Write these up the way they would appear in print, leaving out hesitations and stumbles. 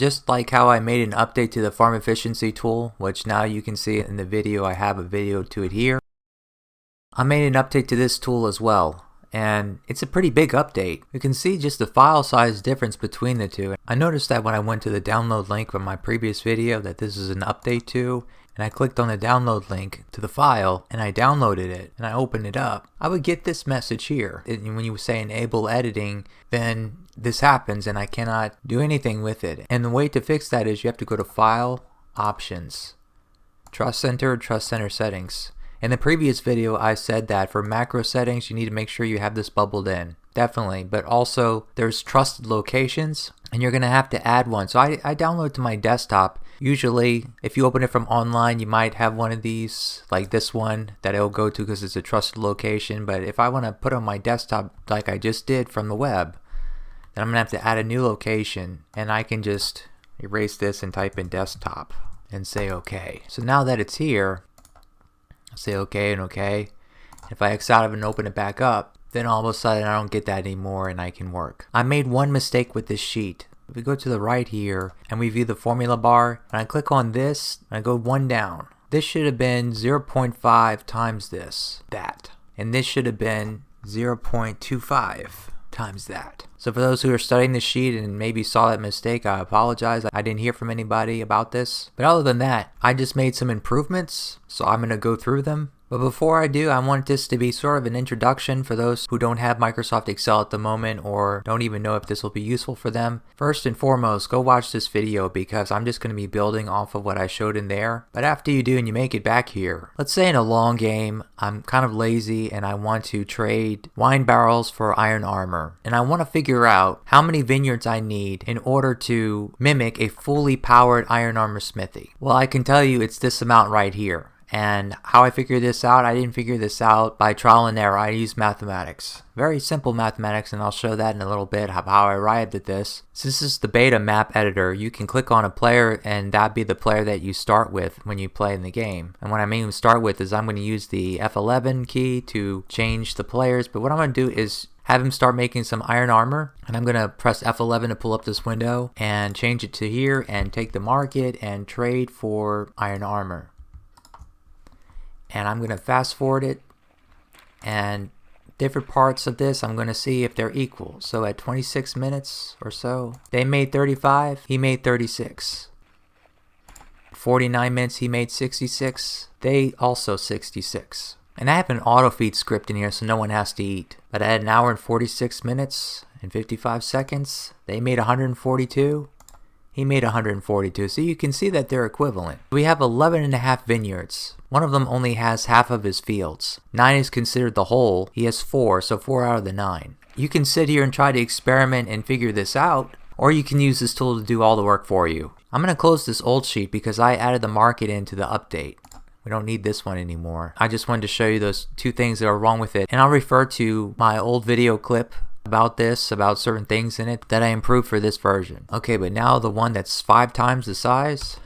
Just like how I made an update to the farm efficiency tool, which now you can see in the video, I have a video to it here. I made an update to this tool as well, and it's a pretty big update. You can see just the file size difference between the two. I noticed that when I went to the download link from my previous video that this is an update to, and I clicked on the download link to the file and I downloaded it and I opened it up, I would get this message here. When you say enable editing, then this happens and I cannot do anything with it. And the way to fix that is you have to go to File, Options, Trust Center Settings. In the previous video I said that for macro settings you need to make sure you have this bubbled in. Definitely, but also there's trusted locations and you're going to have to add one. So I download to my desktop. Usually if you open it from online you might have one of these like this one that it'll go to because it's a trusted location, but if I want to put on my desktop like I just did from the web, then I'm going to have to add a new location, and I can just erase this and type in desktop and say OK. So now that it's here, I'll say OK and OK. If I X out of it and open it back up, then all of a sudden I don't get that anymore and I can work. I made one mistake with this sheet. If we go to the right here and we view the formula bar and I click on this and I go one down, this should have been 0.5 times that. And this should have been 0.25 times that. So for those who are studying the sheet and maybe saw that mistake, I apologize. I didn't hear from anybody about this. But other than that, I just made some improvements, so I'm going to go through them. But before I do, I want this to be sort of an introduction for those who don't have Microsoft Excel at the moment or don't even know if this will be useful for them. First and foremost, go watch this video because I'm just going to be building off of what I showed in there. But after you do and you make it back here, let's say in a long game, I'm kind of lazy and I want to trade wine barrels for iron armor. And I want to figure out how many vineyards I need in order to mimic a fully powered iron armor smithy. Well, I can tell you it's this amount right here. And how I figured this out, I didn't figure this out by trial and error. I used mathematics. Very simple mathematics, and I'll show that in a little bit how I arrived at this. So this is the beta map editor. You can click on a player and that'd be the player that you start with when you play in the game. And what I mean start with is I'm going to use the F11 key to change the players, but what I'm going to do is have him start making some iron armor, and I'm going to press F11 to pull up this window and change it to here and take the market and trade for iron armor. And I'm going to fast forward it, and different parts of this I'm going to see if they're equal. So at 26 minutes or so, they made 35, he made 36. 49 minutes, he made 66, they also 66. And I have an auto feed script in here so no one has to eat. But at an hour and 46 minutes and 55 seconds, they made 142. He made 142, so you can see that they're equivalent. We have 11.5 vineyards. One of them only has half of his fields. 9 is considered the whole. He has 4, so 4 out of the 9. You can sit here and try to experiment and figure this out, or you can use this tool to do all the work for you. I'm going to close this old sheet because I added the market into the update. We don't need this one anymore. I just wanted to show you those two things that are wrong with it. And I'll refer to my old video clip about this, about certain things in it that I improved for this version. Okay, but now the one that's 5 times the size,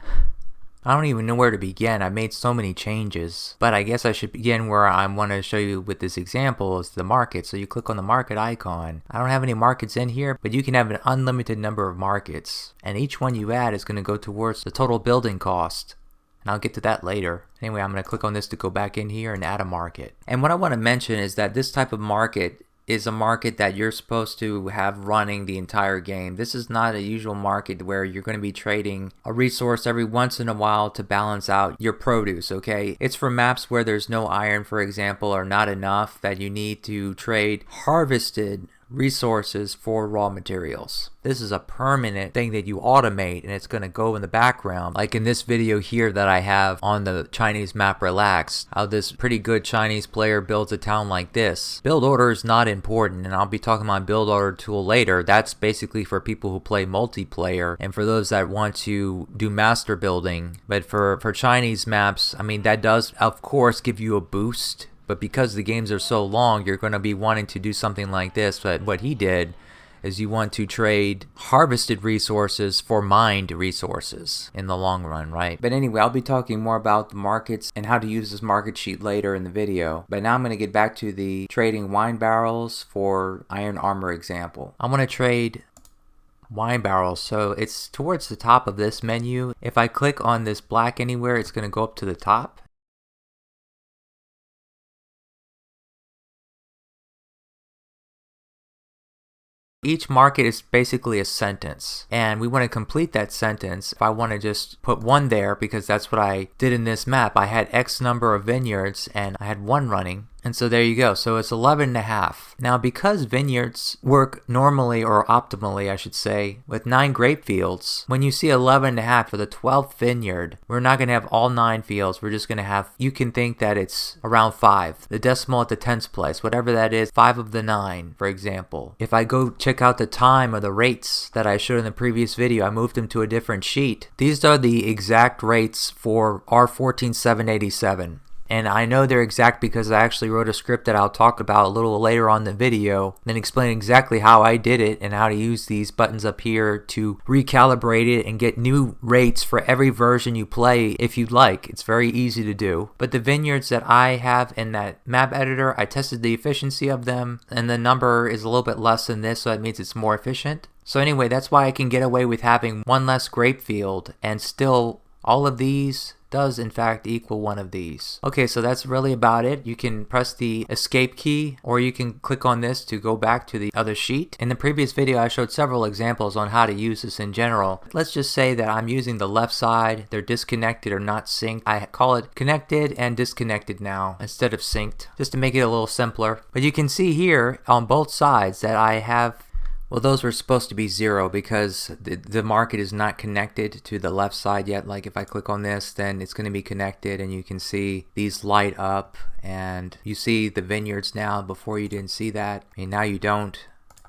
I don't even know where to begin. I made so many changes, but I guess I should begin where I want to show you with this example is the market. So you click on the market icon. I don't have any markets in here, but you can have an unlimited number of markets, and each one you add is going to go towards the total building cost. And I'll get to that later. Anyway, I'm going to click on this to go back in here and add a market. And what I want to mention is that this type of market is a market that you're supposed to have running the entire game. This is not a usual market where you're going to be trading a resource every once in a while to balance out your produce, okay? It's for maps where there's no iron, for example, or not enough that you need to trade harvested resources for raw materials. This is a permanent thing that you automate, and it's going to go in the background, like in this video here that I have on the Chinese map Relaxed, how this pretty good Chinese player builds a town like this. Build order is not important, and I'll be talking about build order tool later. That's basically for people who play multiplayer and for those that want to do master building. But for Chinese maps, I mean, that does of course give you a boost. But because the games are so long, you're going to be wanting to do something like this. But what he did is you want to trade harvested resources for mined resources in the long run, right? But anyway, I'll be talking more about the markets and how to use this market sheet later in the video. But now I'm going to get back to the trading wine barrels for iron armor example. I want to trade wine barrels. So it's towards the top of this menu. If I click on this black anywhere, it's going to go up to the top. Each market is basically a sentence, and we want to complete that sentence. If I want to just put one there, because that's what I did in this map, I had X number of vineyards and I had one running. And so there you go. So it's 11.5. Now, because vineyards work normally, or optimally I should say, with 9 grape fields, when you see 11.5 for the 12th vineyard, we're not going to have all 9 fields. We're just going to have, you can think that it's around 5. The decimal at the 10th place, whatever that is, 5 of the 9, for example. If I go check out the time or the rates that I showed in the previous video, I moved them to a different sheet. These are the exact rates for R14787. And I know they're exact because I actually wrote a script that I'll talk about a little later on in the video, then explain exactly how I did it and how to use these buttons up here to recalibrate it and get new rates for every version you play if you'd like. It's very easy to do. But the vineyards that I have in that map editor, I tested the efficiency of them, and the number is a little bit less than this, so that means it's more efficient. So anyway, that's why I can get away with having one less grape field, and still all of these does in fact equal one of these. Okay, so that's really about it. You can press the escape key, or you can click on this to go back to the other sheet. In the previous video I showed several examples on how to use this in general. Let's just say that I'm using the left side, they're disconnected or not synced. I call it connected and disconnected now instead of synced, just to make it a little simpler. But you can see here on both sides that I have, well, those were supposed to be 0 because the market is not connected to the left side yet. Like if I click on this, then it's going to be connected, and you can see these light up, and you see the vineyards now. Before you didn't see that. I mean, now you don't,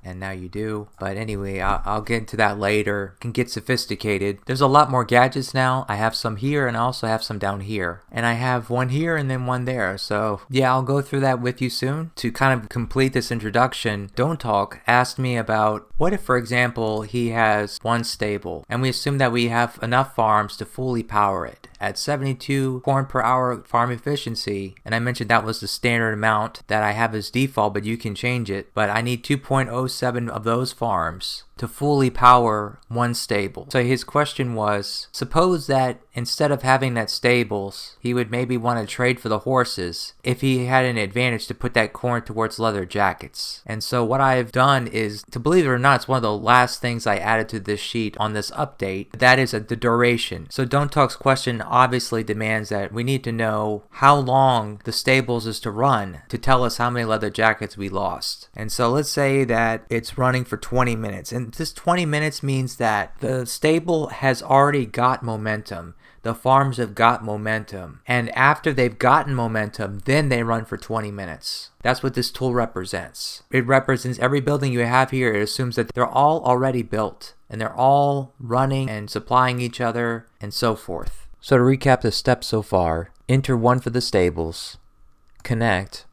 and now you do. But anyway, I'll get into that later. It can get sophisticated. There's a lot more gadgets now. I have some here, and I also have some down here. And I have one here and then one there. So yeah, I'll go through that with you soon. To kind of complete this introduction, Don't Talk asked me about, what if, for example, he has one stable, and we assume that we have enough farms to fully power it at 72 corn per hour farm efficiency, and I mentioned that was the standard amount that I have as default, but you can change it. But I need 2.07 of those farms to fully power one stable. So his question was, suppose that instead of having that stables, he would maybe want to trade for the horses if he had an advantage to put that corn towards leather jackets. And so what I've done is, to believe it or not, it's one of the last things I added to this sheet on this update. That is the duration. So Don't Talk's question obviously demands that we need to know how long the stables is to run to tell us how many leather jackets we lost. And so let's say that it's running for 20 minutes. And this 20 minutes means that the stable has already got momentum. The farms have got momentum. And after they've gotten momentum, then they run for 20 minutes. That's what this tool represents. It represents every building you have here. It assumes that they're all already built, and they're all running and supplying each other, and so forth. So to recap the steps so far, enter 1 for the stables, connect,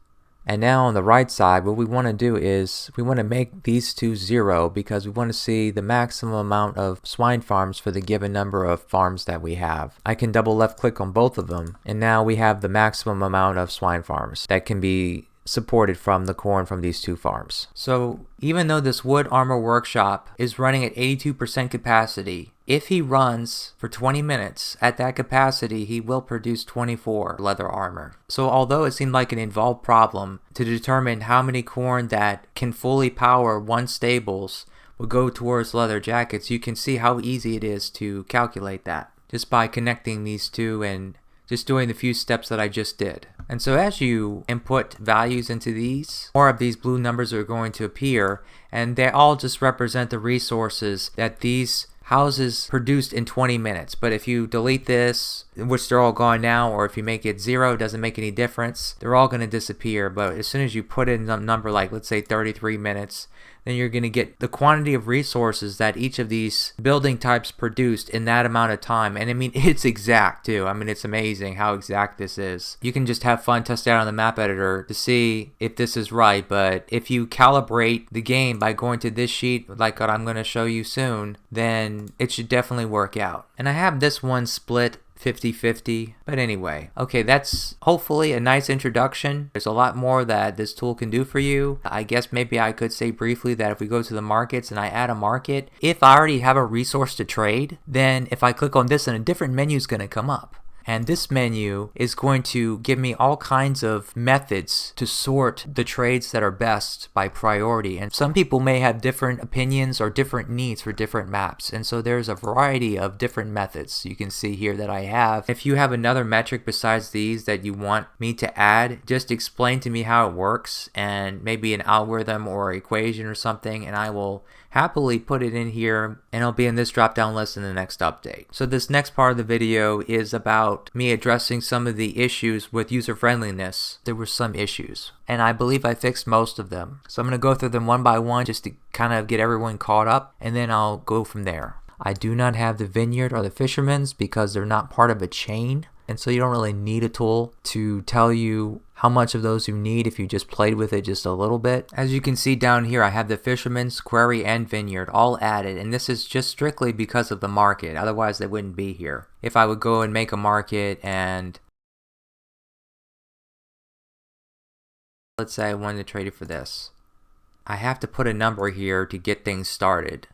and now on the right side, what we want to do is we want to make these two 0 because we want to see the maximum amount of swine farms for the given number of farms that we have. I can double left click on both of them, and now we have the maximum amount of swine farms that can be supported from the corn from these two farms. So even though this wood armor workshop is running at 82% capacity, if he runs for 20 minutes at that capacity, he will produce 24 leather armor. So although it seemed like an involved problem to determine how many corn that can fully power one stables will go towards leather jackets, you can see how easy it is to calculate that just by connecting these two and just doing the few steps that I just did. And so as you input values into these, more of these blue numbers are going to appear, and they all just represent the resources that these houses produced in 20 minutes. But if you delete this, which they're all gone now, or if you make it 0, it doesn't make any difference. They're all going to disappear. But as soon as you put in a number like, let's say 33 minutes, then you're going to get the quantity of resources that each of these building types produced in that amount of time. And I mean, it's exact too. I mean, it's amazing how exact this is. You can just have fun, test it out on the map editor to see if this is right. But if you calibrate the game by going to this sheet, like what I'm going to show you soon, then it should definitely work out. And I have this one split 50-50. But anyway, okay, that's hopefully a nice introduction. There's a lot more that this tool can do for you. I guess maybe I could say briefly that if we go to the markets and I add a market, if I already have a resource to trade, then if I click on this, then a different menu is going to come up. And this menu is going to give me all kinds of methods to sort the trades that are best by priority. And some people may have different opinions or different needs for different maps. And so there's a variety of different methods you can see here that I have. If you have another metric besides these that you want me to add, just explain to me how it works and maybe an algorithm or equation or something, and I will happily put it in here, and it'll be in this drop down list in the next update. So this next part of the video is about me addressing some of the issues with user friendliness. There were some issues, and I believe I fixed most of them. So I'm going to go through them one by one just to kind of get everyone caught up, and then I'll go from there. I do not have the vineyard or the fisherman's because they're not part of a chain. And so you don't really need a tool to tell you how much of those you need if you just played with it just a little bit. As you can see down here, I have the fisherman's, query, and vineyard all added, and this is just strictly because of the market. Otherwise they wouldn't be here. If I would go and make a market and let's say I wanted to trade it for this, I have to put a number here to get things started.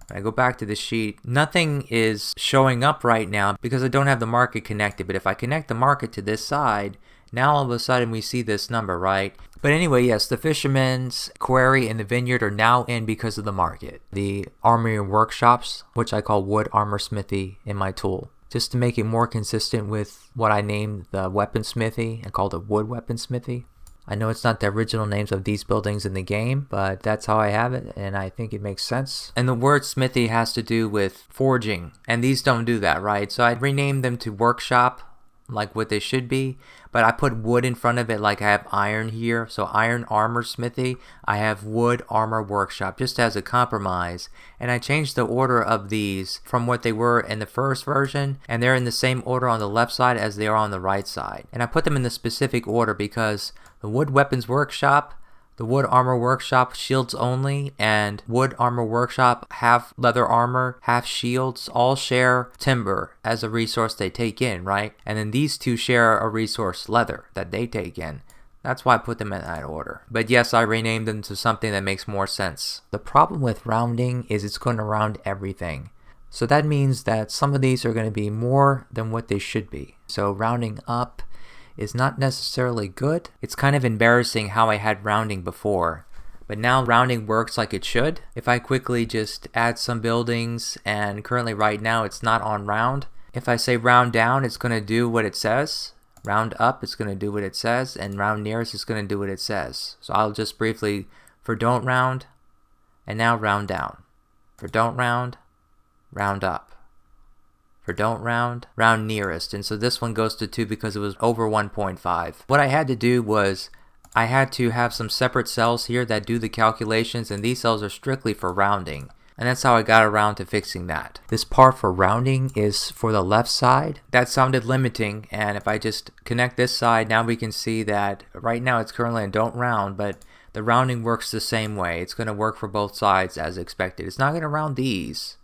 When I go back to the sheet, nothing is showing up right now because I don't have the market connected. But if I connect the market to this side, now all of a sudden we see this number, right? But anyway, yes, the fisherman's, query, and the vineyard are now in because of the market. The armory and workshops, which I call wood armor smithy in my tool, just to make it more consistent with what I named the weaponsmithy and called it wood weaponsmithy. I know it's not the original names of these buildings in the game, but that's how I have it, and I think it makes sense. And the word smithy has to do with forging, and these don't do that, right? So I renamed them to workshop, like what they should be, but I put wood in front of it like I have iron here. So iron armor smithy, I have wood armor workshop, just as a compromise. And I changed the order of these from what they were in the first version, and they're in the same order on the left side as they are on the right side. And I put them in the specific order because the wood weapons workshop, the wood armor workshop shields only, and wood armor workshop half leather armor, half shields, all share timber as a resource they take in, right? And then these two share a resource leather that they take in. That's why I put them in that order. But yes, I renamed them to something that makes more sense. The problem with rounding is it's going to round everything. So that means that some of these are going to be more than what they should be. So rounding up is not necessarily good. It's kind of embarrassing how I had rounding before, but now rounding works like it should. If I quickly just add some buildings, and currently right now it's not on round. If I say round down, it's going to do what it says. Round up, it's going to do what it says, and round nearest is going to do what it says. So I'll just briefly, for don't round, and now round down. For don't round, round up. For don't round, round nearest. And so this one goes to 2 because it was over 1.5. What I had to do was I had to have some separate cells here that do the calculations, and these cells are strictly for rounding. And that's how I got around to fixing that. This part for rounding is for the left side. That sounded limiting, and if I just connect this side, now we can see that right now it's currently in don't round, but the rounding works the same way. It's going to work for both sides as expected. It's not going to round these,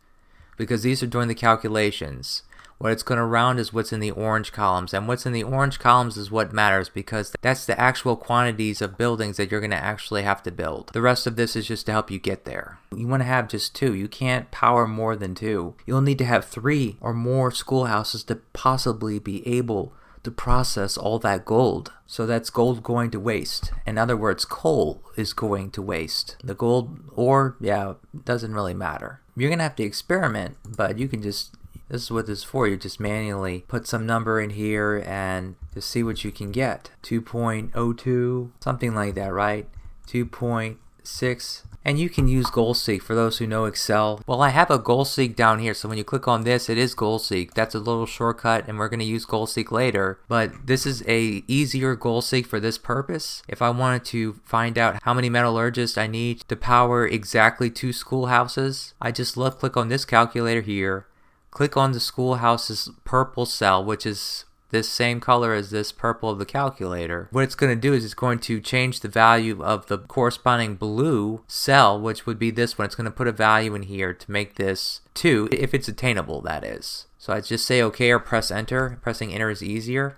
because these are doing the calculations. What it's going to round is what's in the orange columns, and what's in the orange columns is what matters because that's the actual quantities of buildings that you're going to actually have to build. The rest of this is just to help you get there. You want to have just 2. You can't power more than 2. You'll need to have 3 or more schoolhouses to possibly be able to process all that gold. So that's gold going to waste. In other words, coal is going to waste. The gold ore, yeah, doesn't really matter. You're going to have to experiment, but you can just, this is what this is for. You just manually put some number in here and just see what you can get. 2.02, something like that, right? 2.6. And you can use GoalSeek for those who know Excel. Well, I have a GoalSeek down here, so when you click on this, it is GoalSeek. That's a little shortcut, and we're going to use GoalSeek later. But this is a easier GoalSeek for this purpose. If I wanted to find out how many metallurgists I need to power exactly 2 schoolhouses, I just left-click on this calculator here, click on the schoolhouse's purple cell, which is this same color as this purple of the calculator, what it's going to do is it's going to change the value of the corresponding blue cell, which would be this one. It's going to put a value in here to make this 2, if it's attainable, that is. So I just say OK or press enter. Pressing enter is easier.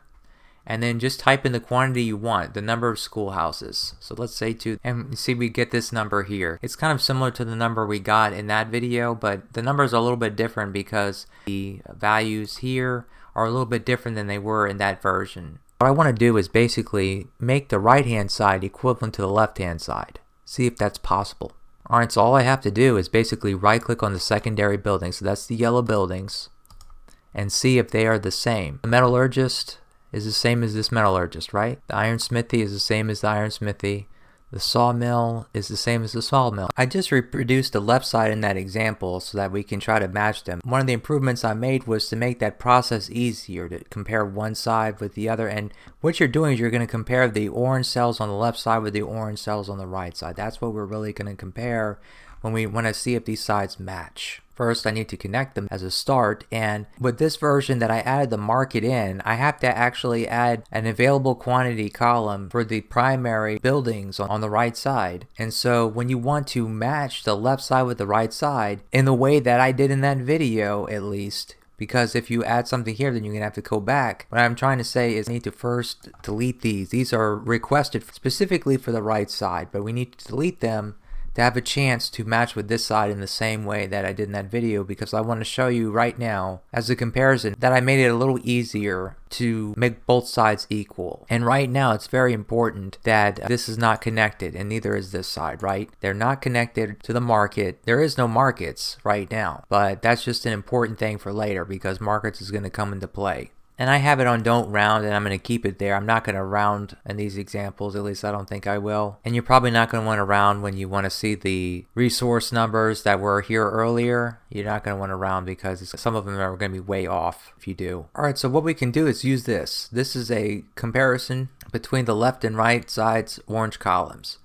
And then just type in the quantity you want, the number of schoolhouses. So let's say 2, and you see we get this number here. It's kind of similar to the number we got in that video, but the numbers are a little bit different because the values here are a little bit different than they were in that version. What I want to do is basically make the right hand side equivalent to the left hand side. See if that's possible. Alright, so all I have to do is basically right click on the secondary building, so that's the yellow buildings, and see if they are the same. The metallurgist is the same as this metallurgist, right? The iron smithy is the same as the iron smithy. The sawmill is the same as the sawmill. I just reproduced the left side in that example so that we can try to match them. One of the improvements I made was to make that process easier, to compare one side with the other. And what you're doing is you're going to compare the orange cells on the left side with the orange cells on the right side. That's what we're really going to compare when we want to see if these sides match. First, I need to connect them as a start, and with this version that I added the market in, I have to actually add an available quantity column for the primary buildings on the right side. And so when you want to match the left side with the right side, in the way that I did in that video at least, because if you add something here, then you're going to have to go back. What I'm trying to say is I need to first delete these. These are requested specifically for the right side, but we need to delete them to have a chance to match with this side in the same way that I did in that video, because I want to show you right now as a comparison that I made it a little easier to make both sides equal. And right now it's very important that this is not connected, and neither is this side, right? They're not connected to the market. There is no markets right now, but that's just an important thing for later because markets is going to come into play. And I have it on don't round, and I'm going to keep it there. I'm not going to round in these examples, at least I don't think I will. And you're probably not going to want to round when you want to see the resource numbers that were here earlier. You're not going to want to round because some of them are going to be way off if you do. Alright, so what we can do is use this. This is a comparison between the left and right sides orange columns.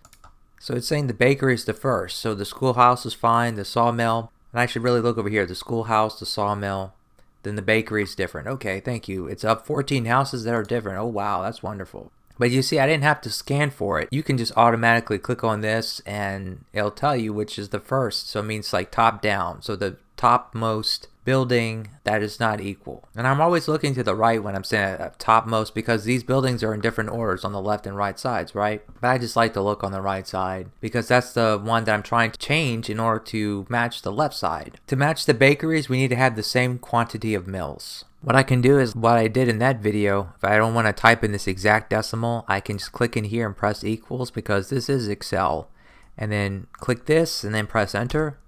So it's saying the bakery is the first. So the schoolhouse is fine, the sawmill. And I should really look over here. The schoolhouse, the sawmill. Then the bakery is different. Okay, thank you. It's up 14 houses that are different. Oh wow, that's wonderful. But you see, I didn't have to scan for it. You can just automatically click on this and it'll tell you which is the first. So it means like top down. So the topmost building that is not equal. And I'm always looking to the right when I'm saying topmost because these buildings are in different orders on the left and right sides, right? But I just like to look on the right side because that's the one that I'm trying to change in order to match the left side. To match the bakeries, we need to have the same quantity of mills. What I can do is what I did in that video. If I don't want to type in this exact decimal, I can just click in here and press equals because this is Excel. And then click this and then press enter.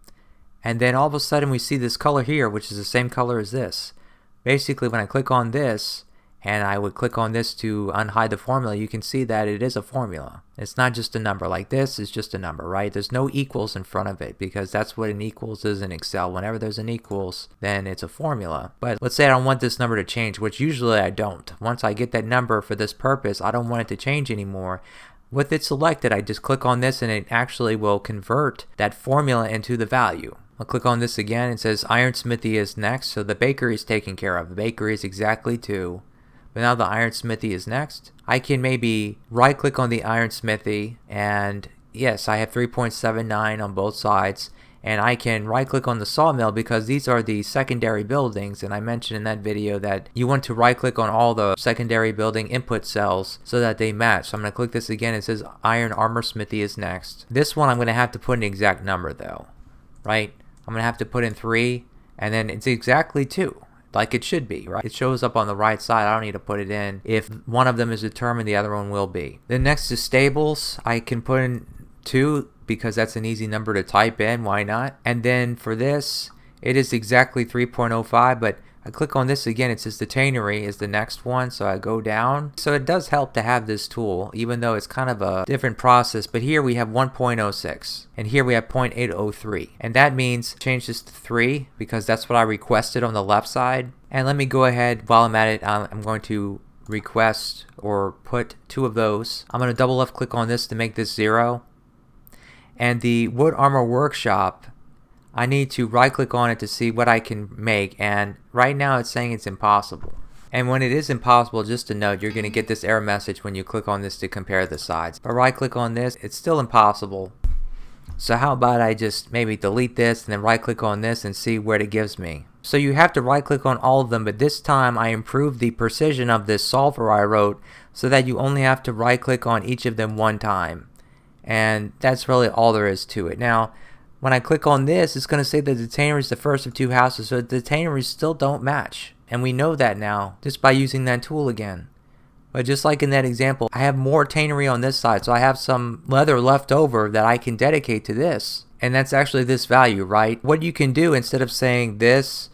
And then all of a sudden we see this color here, which is the same color as this. Basically, when I click on this, and I would click on this to unhide the formula, you can see that it is a formula. It's not just a number. Like this is just a number, right? There's no equals in front of it because that's what an equals is in Excel. Whenever there's an equals, then it's a formula. But let's say I don't want this number to change, which usually I don't. Once I get that number for this purpose, I don't want it to change anymore. With it selected, I just click on this and it actually will convert that formula into the value. I'll click on this again. It says iron smithy is next, so the bakery is taken care of. The bakery is exactly 2. But now the iron smithy is next. I can maybe right click on the iron smithy, and yes, I have 3.79 on both sides. And I can right click on the sawmill because these are the secondary buildings, and I mentioned in that video that you want to right click on all the secondary building input cells so that they match. So I'm going to click this again. It says iron armor smithy is next. This one I'm going to have to put an exact number though, right? I'm going to have to put in 3, and then it's exactly 2, like it should be, right? It shows up on the right side. I don't need to put it in. If one of them is determined, the other one will be. Then next is stables. I can put in 2 because that's an easy number to type in. Why not? And then for this, it is exactly 3.05, but I click on this again. It says the tannery is the next one, so I go down. So it does help to have this tool, even though it's kind of a different process. But here we have 1.06, and here we have 0.803, and that means change this to 3 because that's what I requested on the left side. And let me go ahead while I'm at it. I'm going to request or put 2 of those. I'm going to double left click on this to make this 0. And the wood armor workshop, I need to right click on it to see what I can make, and right now it's saying it's impossible. And when it is impossible, just to note, you're going to get this error message when you click on this to compare the sides. But right click on this, it's still impossible. So how about I just maybe delete this and then right click on this and see what it gives me. So you have to right click on all of them, but this time I improved the precision of this solver I wrote so that you only have to right click on each of them one time. And that's really all there is to it. Now, when I click on this, it's going to say that the tannery is the first of two houses, so the tanneries still don't match. And we know that now just by using that tool again. But just like in that example, I have more tannery on this side, so I have some leather left over that I can dedicate to this. And that's actually this value, right? What you can do, instead of saying this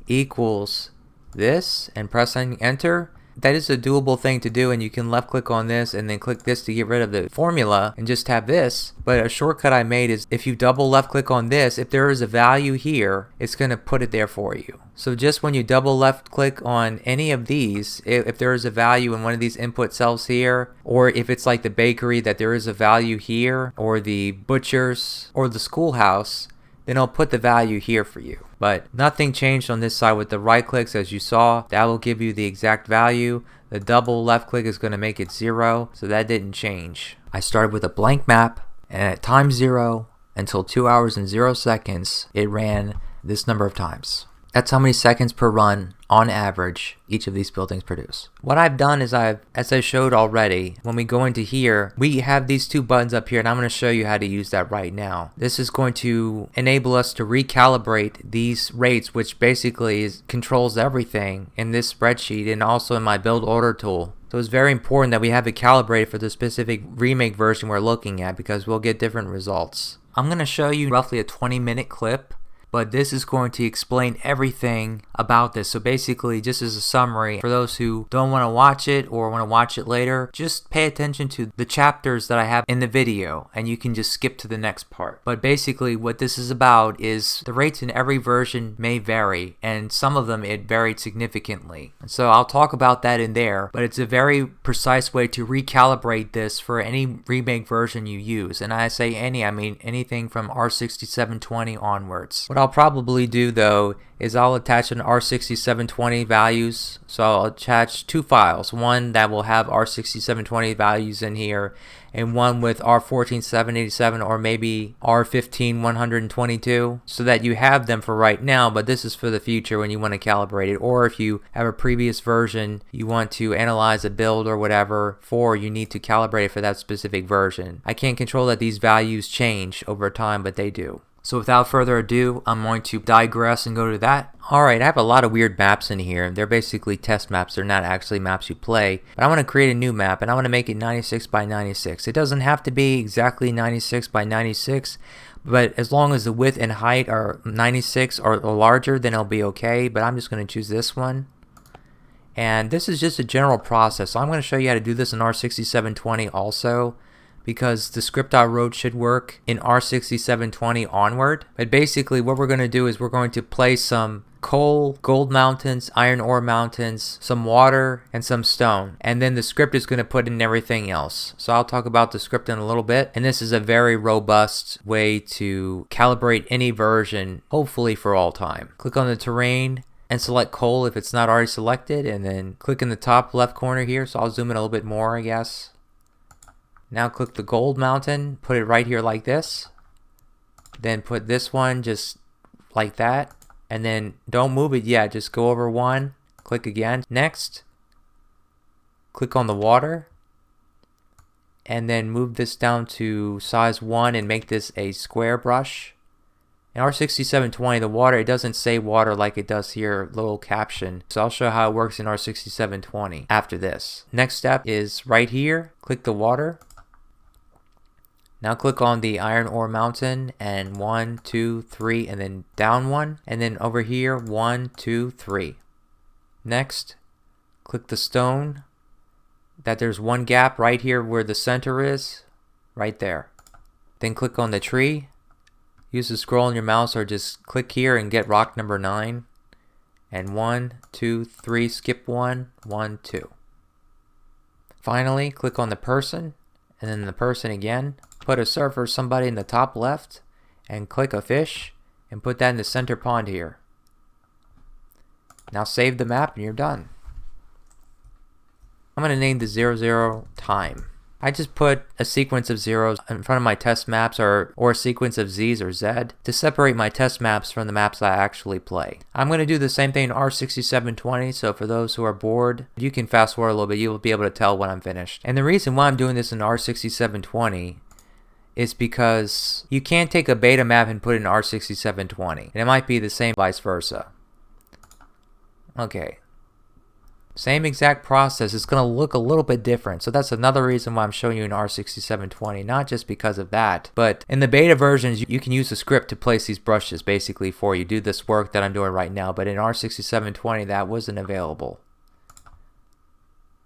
equals this and pressing enter, that is a doable thing to do, and you can left click on this and then click this to get rid of the formula and just have this. But a shortcut I made is if you double left click on this, if there is a value here, it's going to put it there for you. So just when you double left click on any of these, if there is a value in one of these input cells here, or if it's like the bakery that there is a value here, or the butcher's, or the schoolhouse, then I'll put the value here for you. But nothing changed on this side with the right clicks, as you saw. That will give you the exact value. The double left click is going to make it 0, so that didn't change. I started with a blank map, and at time 0 until 2 hours and 0 seconds, it ran this number of times. That's how many seconds per run, on average, each of these buildings produce. What I've done is as I showed already, when we go into here, we have these two buttons up here, and I'm going to show you how to use that right now. This is going to enable us to recalibrate these rates, which basically controls everything in this spreadsheet and also in my build order tool. So it's very important that we have it calibrated for the specific remake version we're looking at, because we'll get different results. I'm going to show you roughly a 20-minute clip, but this is going to explain everything about this. So basically, just as a summary, for those who don't want to watch it or want to watch it later, just pay attention to the chapters that I have in the video and you can just skip to the next part. But basically what this is about is the rates in every version may vary, and some of them it varied significantly. And so I'll talk about that in there, but it's a very precise way to recalibrate this for any remake version you use. And I say any, I mean anything from R6720 onwards. What I'll probably do though is I'll attach an R6720 values. So I'll attach two files, one that will have R6720 values in here and one with R14787 or maybe R15122, so that you have them for right now, but this is for the future when you want to calibrate it, or if you have a previous version you want to analyze a build or whatever for, you need to calibrate it for that specific version. I can't control that these values change over time, but they do. So without further ado, I'm going to digress and go to that. Alright, I have a lot of weird maps in here. They're basically test maps. They're not actually maps you play. But I want to create a new map, and I want to make it 96 by 96. It doesn't have to be exactly 96 by 96, but as long as the width and height are 96 or larger, then it'll be okay. But I'm just going to choose this one. And this is just a general process. So I'm going to show you how to do this in R6720 also, because the script I wrote should work in R6720 onward. But basically what we're going to do is we're going to place some coal, gold mountains, iron ore mountains, some water, and some stone. And then the script is going to put in everything else. So I'll talk about the script in a little bit. And this is a very robust way to calibrate any version, hopefully for all time. Click on the terrain and select coal if it's not already selected, and then click in the top left corner here. So I'll zoom in a little bit more, I guess. Now click the gold mountain, put it right here like this. Then put this one just like that. And then don't move it yet, just go over one, click again. Next, click on the water. And then move this down to size 1 and make this a square brush. In R6720, the water, it doesn't say water like it does here, little caption. So I'll show how it works in R6720 after this. Next step is right here, click the water. Now click on the iron ore mountain and 1, 2, 3, and then down one, and then over here 1, 2, 3. Next, click the stone. That there's one gap right here where the center is, right there. Then click on the tree. Use the scroll on your mouse or just click here and get rock number 9. And 1, 2, 3, skip 1, 1, 2. Finally, click on the person, and then the person again. Put a surf or somebody in the top left, and click a fish, and put that in the center pond here. Now save the map and you're done. I'm going to name the 00 time. I just put a sequence of zeros in front of my test maps or a sequence of Z's or Z to separate my test maps from the maps I actually play. I'm going to do the same thing in R6720, so for those who are bored, you can fast forward a little bit, you'll be able to tell when I'm finished. And the reason why I'm doing this in R6720 is because you can't take a beta map and put it in R6720. And it might be the same vice versa. Okay. Same exact process. It's going to look a little bit different. So that's another reason why I'm showing you in R6720. Not just because of that, but in the beta versions, you can use a script to place these brushes basically for you. Do this work that I'm doing right now. But in R6720, that wasn't available.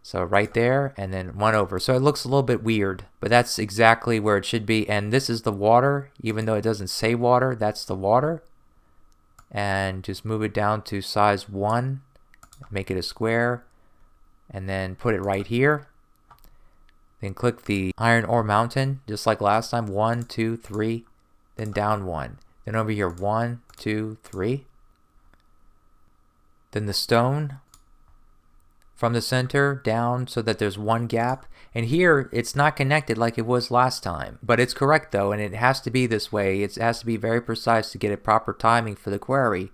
So right there, and then one over. So it looks a little bit weird, but that's exactly where it should be. And this is the water, even though it doesn't say water, that's the water. And just move it down to size 1. Make it a square, and then put it right here. Then click the iron ore mountain, just like last time. 1, 2, 3, then down 1. Then over here, 1, 2, 3. Then the stone from the center down so that there's one gap. And here, it's not connected like it was last time. But it's correct though, and it has to be this way. It has to be very precise to get a proper timing for the query.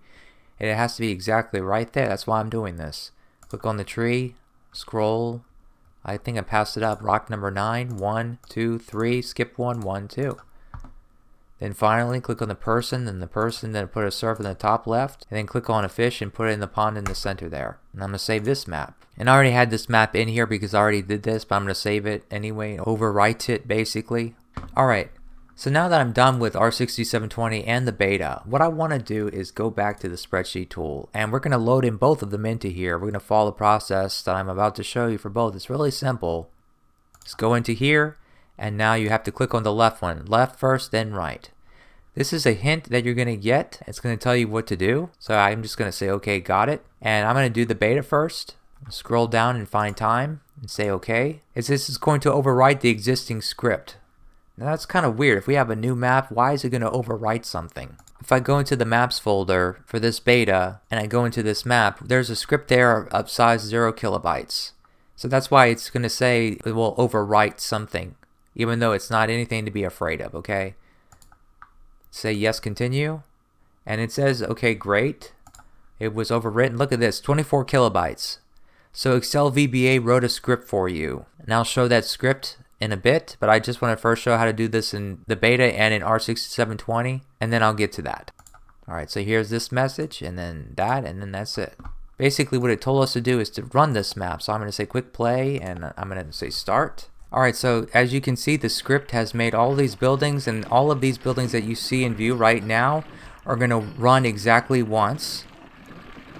And it has to be exactly right there. That's why I'm doing this. Click on the tree, scroll. I think I passed it up. Rock number 9, 1, 2, 3, skip 1, 1, 2. Then finally click on the person, then put a surf in the top left, and then click on a fish and put it in the pond in the center there. And I'm going to save this map. And I already had this map in here because I already did this, but I'm going to save it anyway, overwrite it basically. Alright. So now that I'm done with R6720 and the beta, what I want to do is go back to the spreadsheet tool, and we're going to load in both of them into here. We're going to follow the process that I'm about to show you for both. It's really simple. Just go into here, and now you have to click on the left one. Left first, then right. This is a hint that you're going to get. It's going to tell you what to do. So I'm just going to say, okay, got it. And I'm going to do the beta first. Scroll down and find time, and say okay. This is going to overwrite the existing script. Now that's kind of weird. If we have a new map, why is it going to overwrite something? If I go into the maps folder for this beta and I go into this map, there's a script there of size 0 kilobytes. So that's why it's going to say it will overwrite something, even though it's not anything to be afraid of, okay? Say yes, continue. And it says, okay, great. It was overwritten. Look at this, 24 kilobytes. So Excel VBA wrote a script for you. And I'll show that script in a bit, but I just want to first show how to do this in the beta and in R6720, and then I'll get to that. Alright, so here's this message, and then that's it. Basically what it told us to do is to run this map, so I'm going to say quick play, and I'm going to say start. Alright, so as you can see, the script has made all these buildings, and all of these buildings that you see in view right now are going to run exactly once.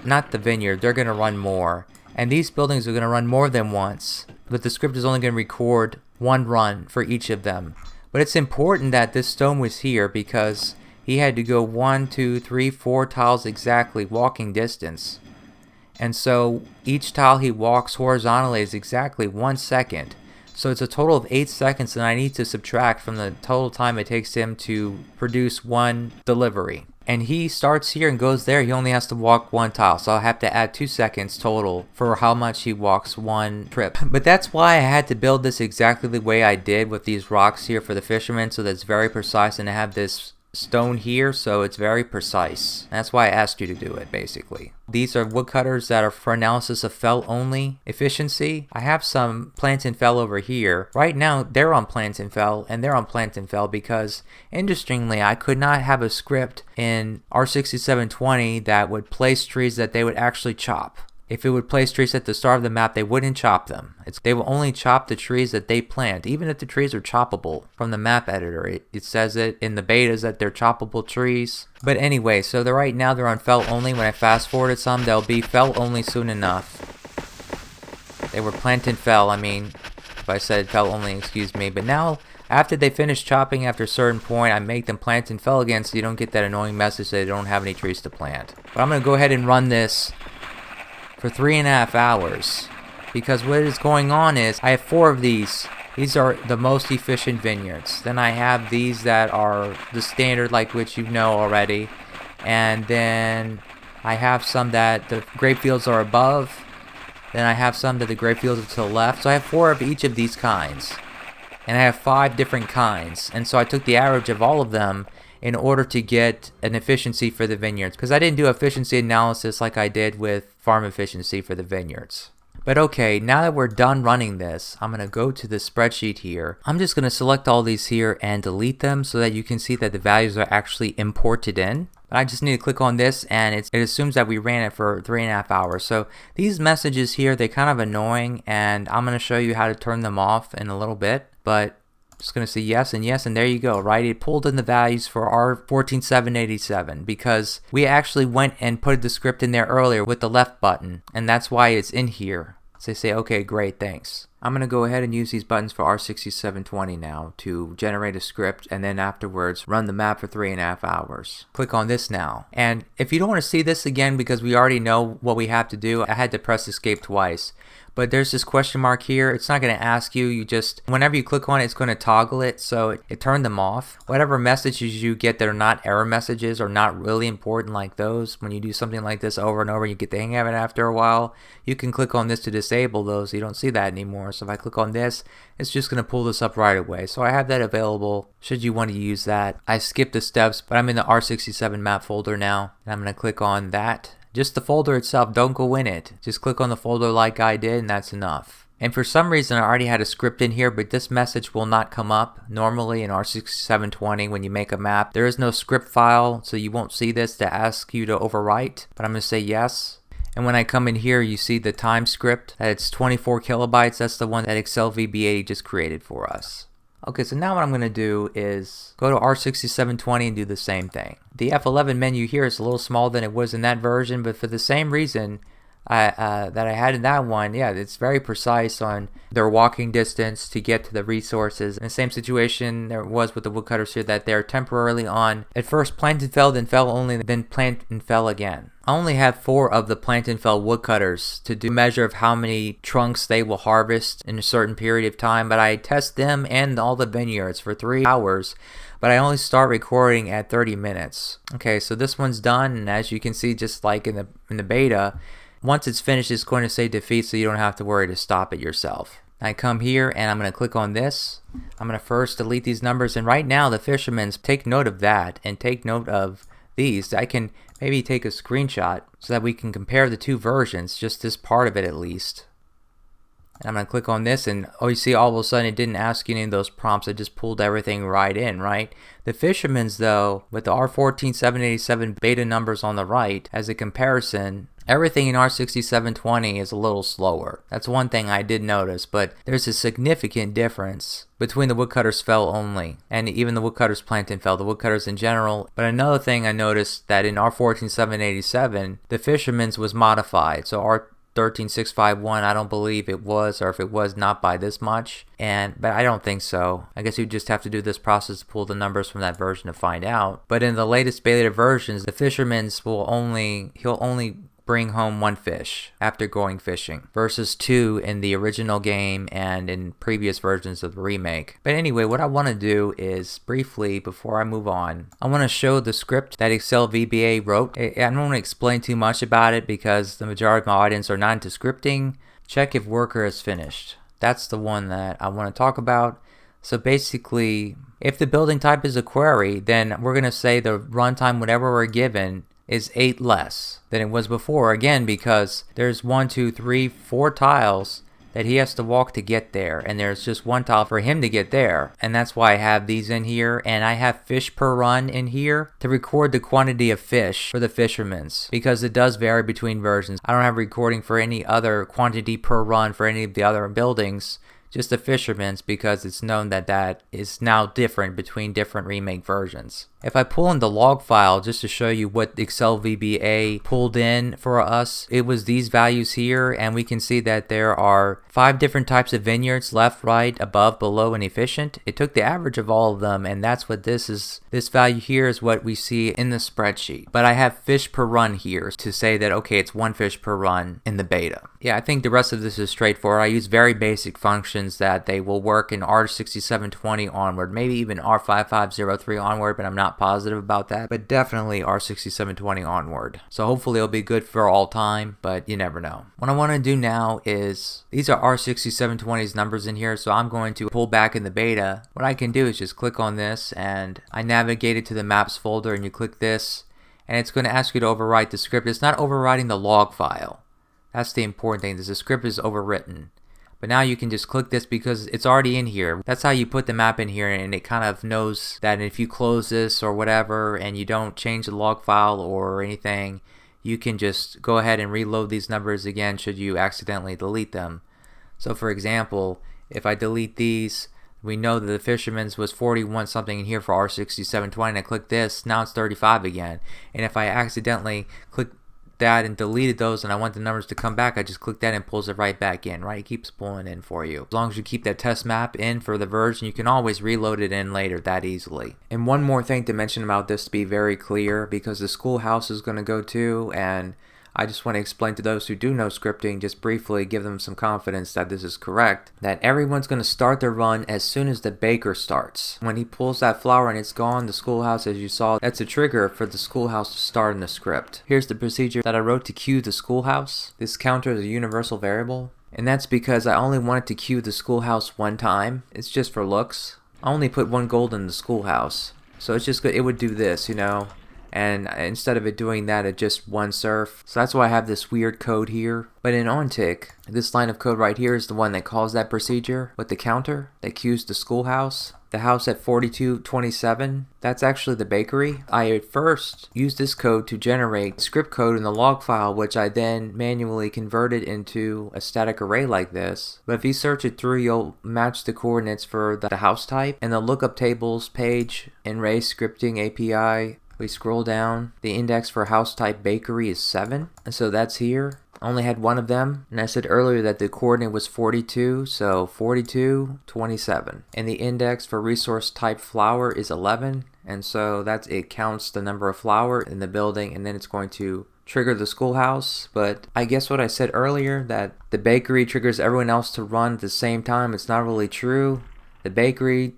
Not the vineyard, they're going to run more. And these buildings are going to run more than once, but the script is only going to record one run for each of them. But it's important that this stone was here because he had to go 1, 2, 3, 4 tiles exactly walking distance. And so each tile he walks horizontally is exactly 1 second. So it's a total of 8 seconds that I need to subtract from the total time it takes him to produce one delivery. And he starts here and goes there, he only has to walk 1 tile. So I'll have to add 2 seconds total for how much he walks 1 trip. But that's why I had to build this exactly the way I did with these rocks here for the fishermen, so that's very precise, and I have this stone here, so it's very precise. That's why I asked you to do it, basically. These are woodcutters that are for analysis of fell only efficiency. I have some plant and fell over here. Right now, they're on plant and fell, and they're on plant and fell because, interestingly, I could not have a script in R6720 that would place trees that they would actually chop. If it would place trees at the start of the map, they wouldn't chop them. They will only chop the trees that they plant, even if the trees are choppable from the map editor. It says it in the betas that they're choppable trees. But anyway, so right now they're on fell only. When I fast forwarded some, they'll be fell only soon enough. They were plant and fell, I mean, if I said fell only, excuse me. But now, after they finish chopping after a certain point, I make them plant and fell again so you don't get that annoying message that they don't have any trees to plant. But I'm going to go ahead and run this for 3.5 hours, because what is going on is I have 4 of these. These are the most efficient vineyards. Then I have these that are the standard, like which you know already, and then I have some that the grape fields are above. Then I have some to the gray fields to the left. So I have 4 of each of these kinds. And I have 5 different kinds. And so I took the average of all of them in order to get an efficiency for the vineyards, because I didn't do efficiency analysis like I did with farm efficiency for the vineyards. But okay, now that we're done running this, I'm going to go to the spreadsheet here. I'm just going to select all these here and delete them so that you can see that the values are actually imported in. But I just need to click on this, and it assumes that we ran it for 3.5 hours. So these messages here, they're kind of annoying, and I'm going to show you how to turn them off in a little bit. But just going to say yes, and there you go, right? It pulled in the values for our 14.787 because we actually went and put the script in there earlier with the left button, and that's why it's in here. So they say, okay, great, thanks. I'm going to go ahead and use these buttons for R6720 now to generate a script, and then afterwards run the map for 3.5 hours. Click on this now. And if you don't want to see this again because we already know what we have to do, I had to press escape twice. But there's this question mark here. It's not going to ask you. You just, whenever you click on it, it's going to toggle it. So it turned them off. Whatever messages you get that are not error messages or not really important like those, when you do something like this over and over, you get the hang of it after a while, you can click on this to disable those so you don't see that anymore. So if I click on this, it's just going to pull this up right away. So I have that available should you want to use that. I skipped the steps, but I'm in the R67 map folder now. And I'm going to click on that. Just the folder itself, don't go in it. Just click on the folder like I did, and that's enough. And for some reason I already had a script in here, but this message will not come up. Normally in R6720 when you make a map, there is no script file, so you won't see this to ask you to overwrite. But I'm going to say yes. And when I come in here, you see the time script, that it's 24 kilobytes. That's the one that Excel VB80 just created for us. Okay, so now what I'm going to do is go to R6720 and do the same thing. The F11 menu here is a little smaller than it was in that version, but for the same reason that I had in that one, yeah, it's very precise on their walking distance to get to the resources. In the same situation there was with the woodcutters here, that they're temporarily on, at first plant and fell, then fell only, then plant and fell again. I only have 4 of the plant and fell woodcutters to do measure of how many trunks they will harvest in a certain period of time, but I test them and all the vineyards for 3 hours, but I only start recording at 30 minutes. Okay, so this one's done, and as you can see, just like in the beta, once it's finished, it's going to say defeat, so you don't have to worry to stop it yourself. I come here and I'm going to click on this. I'm going to first delete these numbers, and right now the fishermen's, take note of that and take note of these. I can maybe take a screenshot so that we can compare the 2 versions, just this part of it at least. And I'm going to click on this, and oh, you see all of a sudden it didn't ask you any of those prompts. It just pulled everything right in, right? The fishermen's though, with the R14.787 beta numbers on the right as a comparison, everything in R6720 is a little slower. That's one thing I did notice, but there's a significant difference between the woodcutters fell only and even the woodcutters plant and fell, the woodcutters in general. But another thing I noticed, that in R14.787 the fishermen's was modified. So R13651, I don't believe it was, or if it was, not by this much. But I don't think so. I guess you just have to do this process to pull the numbers from that version to find out. But in the latest beta versions, the fisherman's he'll only bring home 1 fish after going fishing versus 2 in the original game and in previous versions of the remake. But anyway, what I want to do is briefly, before I move on, I want to show the script that Excel VBA wrote. I don't want to explain too much about it because the majority of my audience are not into scripting. Check if worker is finished. That's the one that I want to talk about. So basically, if the building type is a query, then we're going to say the runtime, whatever we're given, is 8 less than it was before, again because there's 1, 2, 3, 4 tiles that he has to walk to get there, and there's just 1 tile for him to get there, and that's why I have these in here. And I have fish per run in here to record the quantity of fish for the fishermen's, because it does vary between versions. I don't have recording for any other quantity per run for any of the other buildings, just the fishermen's, because it's known that that is now different between different remake versions. If I pull in the log file just to show you what Excel VBA pulled in for us, it was these values here, and we can see that there are 5 different types of vineyards: left, right, above, below, and efficient. It took the average of all of them, and that's what this is. This value here is what we see in the spreadsheet. But I have fish per run here to say that, okay, it's 1 fish per run in the beta. Yeah, I think the rest of this is straightforward. I use very basic functions that they will work in R6720 onward, maybe even R5503 onward, but I'm not not positive about that, but definitely R6720 onward. So hopefully it'll be good for all time, but you never know. What I want to do now is, these are R6720's numbers in here, so I'm going to pull back in the beta. What I can do is just click on this and I navigate it to the maps folder, and you click this and it's going to ask you to overwrite the script. It's not overwriting the log file. That's the important thing, is the script is overwritten. But now you can just click this because it's already in here. That's how you put the map in here, and it kind of knows that if you close this or whatever and you don't change the log file or anything, you can just go ahead and reload these numbers again should you accidentally delete them. So for example, if I delete these, we know that the fisherman's was 41 something in here for R6720, and I click this, now it's 35 again. And if I accidentally click that and deleted those and I want the numbers to come back, I just click that and pulls it right back in, right? It keeps pulling in for you. As long as you keep that test map in for the version, you can always reload it in later that easily. And one more thing to mention about this, to be very clear, because the schoolhouse is going to go too, and I just want to explain to those who do know scripting, just briefly give them some confidence that this is correct, that everyone's going to start their run as soon as the baker starts. When he pulls that flower and it's gone, the schoolhouse, as you saw, that's a trigger for the schoolhouse to start in the script. Here's the procedure that I wrote to queue the schoolhouse. This counter is a universal variable, and that's because I only wanted to queue the schoolhouse one time. It's just for looks. I only put one gold in the schoolhouse, so it's just good. It would do this, you know. And instead of it doing that, it just one Serf. So that's why I have this weird code here. But in OnTick, this line of code right here is the one that calls that procedure with the counter that queues the schoolhouse. The house at 4227, that's actually the bakery. I at first used this code to generate script code in the log file, which I then manually converted into a static array like this. But if you search it through, you'll match the coordinates for the house type. And the lookup tables page in Ray Scripting API, we scroll down, the index for house type bakery is 7, and so that's here. I only had one of them, and I said earlier that the coordinate was 42, so 42, 27. And the index for resource type flower is 11, and so that's, it counts the number of flower in the building, and then it's going to trigger the schoolhouse. But I guess what I said earlier, that the bakery triggers everyone else to run at the same time, it's not really true. The bakery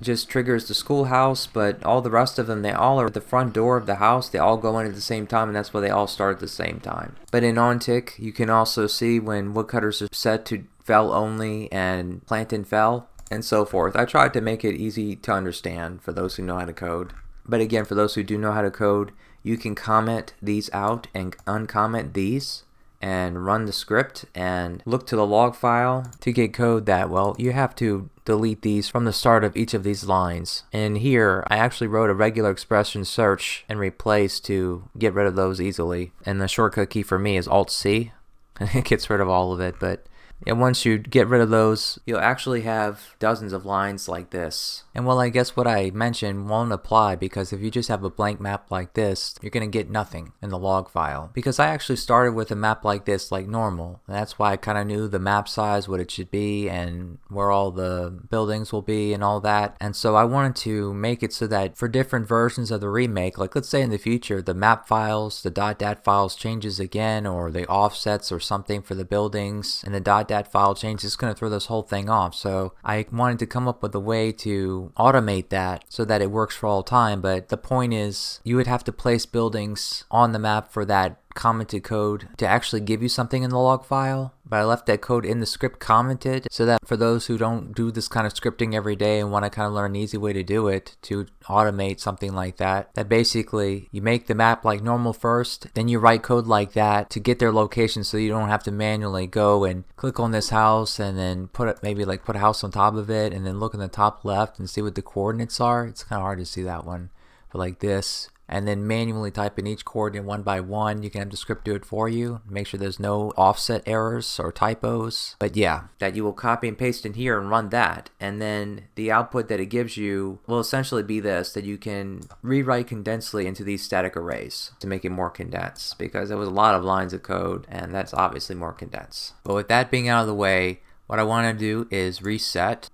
just triggers the schoolhouse, but all the rest of them, they all are at the front door of the house. They all go in at the same time, and that's why they all start at the same time. But in OnTick, you can also see when woodcutters are set to fell only and plant and fell and so forth. I tried to make it easy to understand for those who know how to code. But again, for those who do know how to code, you can comment these out and uncomment these and run the script and look to the log file to get code that, well, you have to delete these from the start of each of these lines. And here I actually wrote a regular expression search and replace to get rid of those easily. And the shortcut key for me is Alt-C. It gets rid of all of it, but and once you get rid of those, you'll actually have dozens of lines like this. And well, I guess what I mentioned won't apply, because if you just have a blank map like this, you're going to get nothing in the log file. Because I actually started with a map like this like normal. And that's why I kind of knew the map size, what it should be, and where all the buildings will be and all that. And so I wanted to make it so that for different versions of the remake, like let's say in the future, the map files, the .dat files changes again, or the offsets or something for the buildings, and the .dat file change is going to throw this whole thing off. So I wanted to come up with a way to automate that so that it works for all time. But the point is, you would have to place buildings on the map for that commented code to actually give you something in the log file. But I left that code in the script commented, so that for those who don't do this kind of scripting every day and want to kind of learn an easy way to do it, to automate something like that, that basically you make the map like normal first, then you write code like that to get their location, so you don't have to manually go and click on this house and then put it, maybe like put a house on top of it and then look in the top left and see what the coordinates are. It's kind of hard to see that one, but like this, and then manually type in each coordinate one by one. You can have the script do it for you. Make sure there's no offset errors or typos. But yeah, that you will copy and paste in here and run that. And then the output that it gives you will essentially be this, that you can rewrite condensely into these static arrays to make it more condensed, because there was a lot of lines of code and that's obviously more condensed. But with that being out of the way, what I want to do is reset.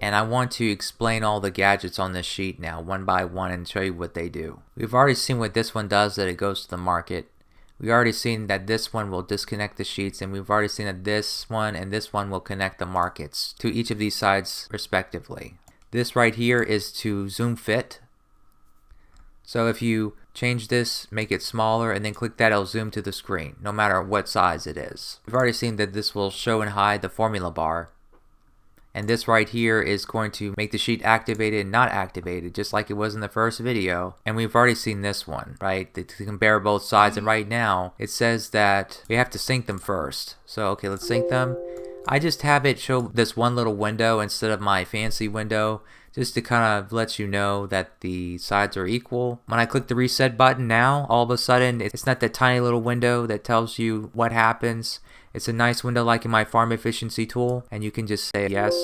And I want to explain all the gadgets on this sheet now, one by one, and show you what they do. We've already seen what this one does, that it goes to the market. We've already seen that this one will disconnect the sheets, and we've already seen that this one and this one will connect the markets to each of these sides respectively. This right here is to zoom fit. So if you change this, make it smaller, and then click that, it'll zoom to the screen, no matter what size it is. We've already seen that this will show and hide the formula bar. And this right here is going to make the sheet activated and not activated, just like it was in the first video. And we've already seen this one, right? To compare both sides. And right now, it says that we have to sync them first. So, okay, let's sync them. I just have it show this one little window instead of my fancy window, just to kind of let you know that the sides are equal. When I click the reset button now, all of a sudden, it's not that tiny little window that tells you what happens. It's a nice window like in my farm efficiency tool, and you can just say yes.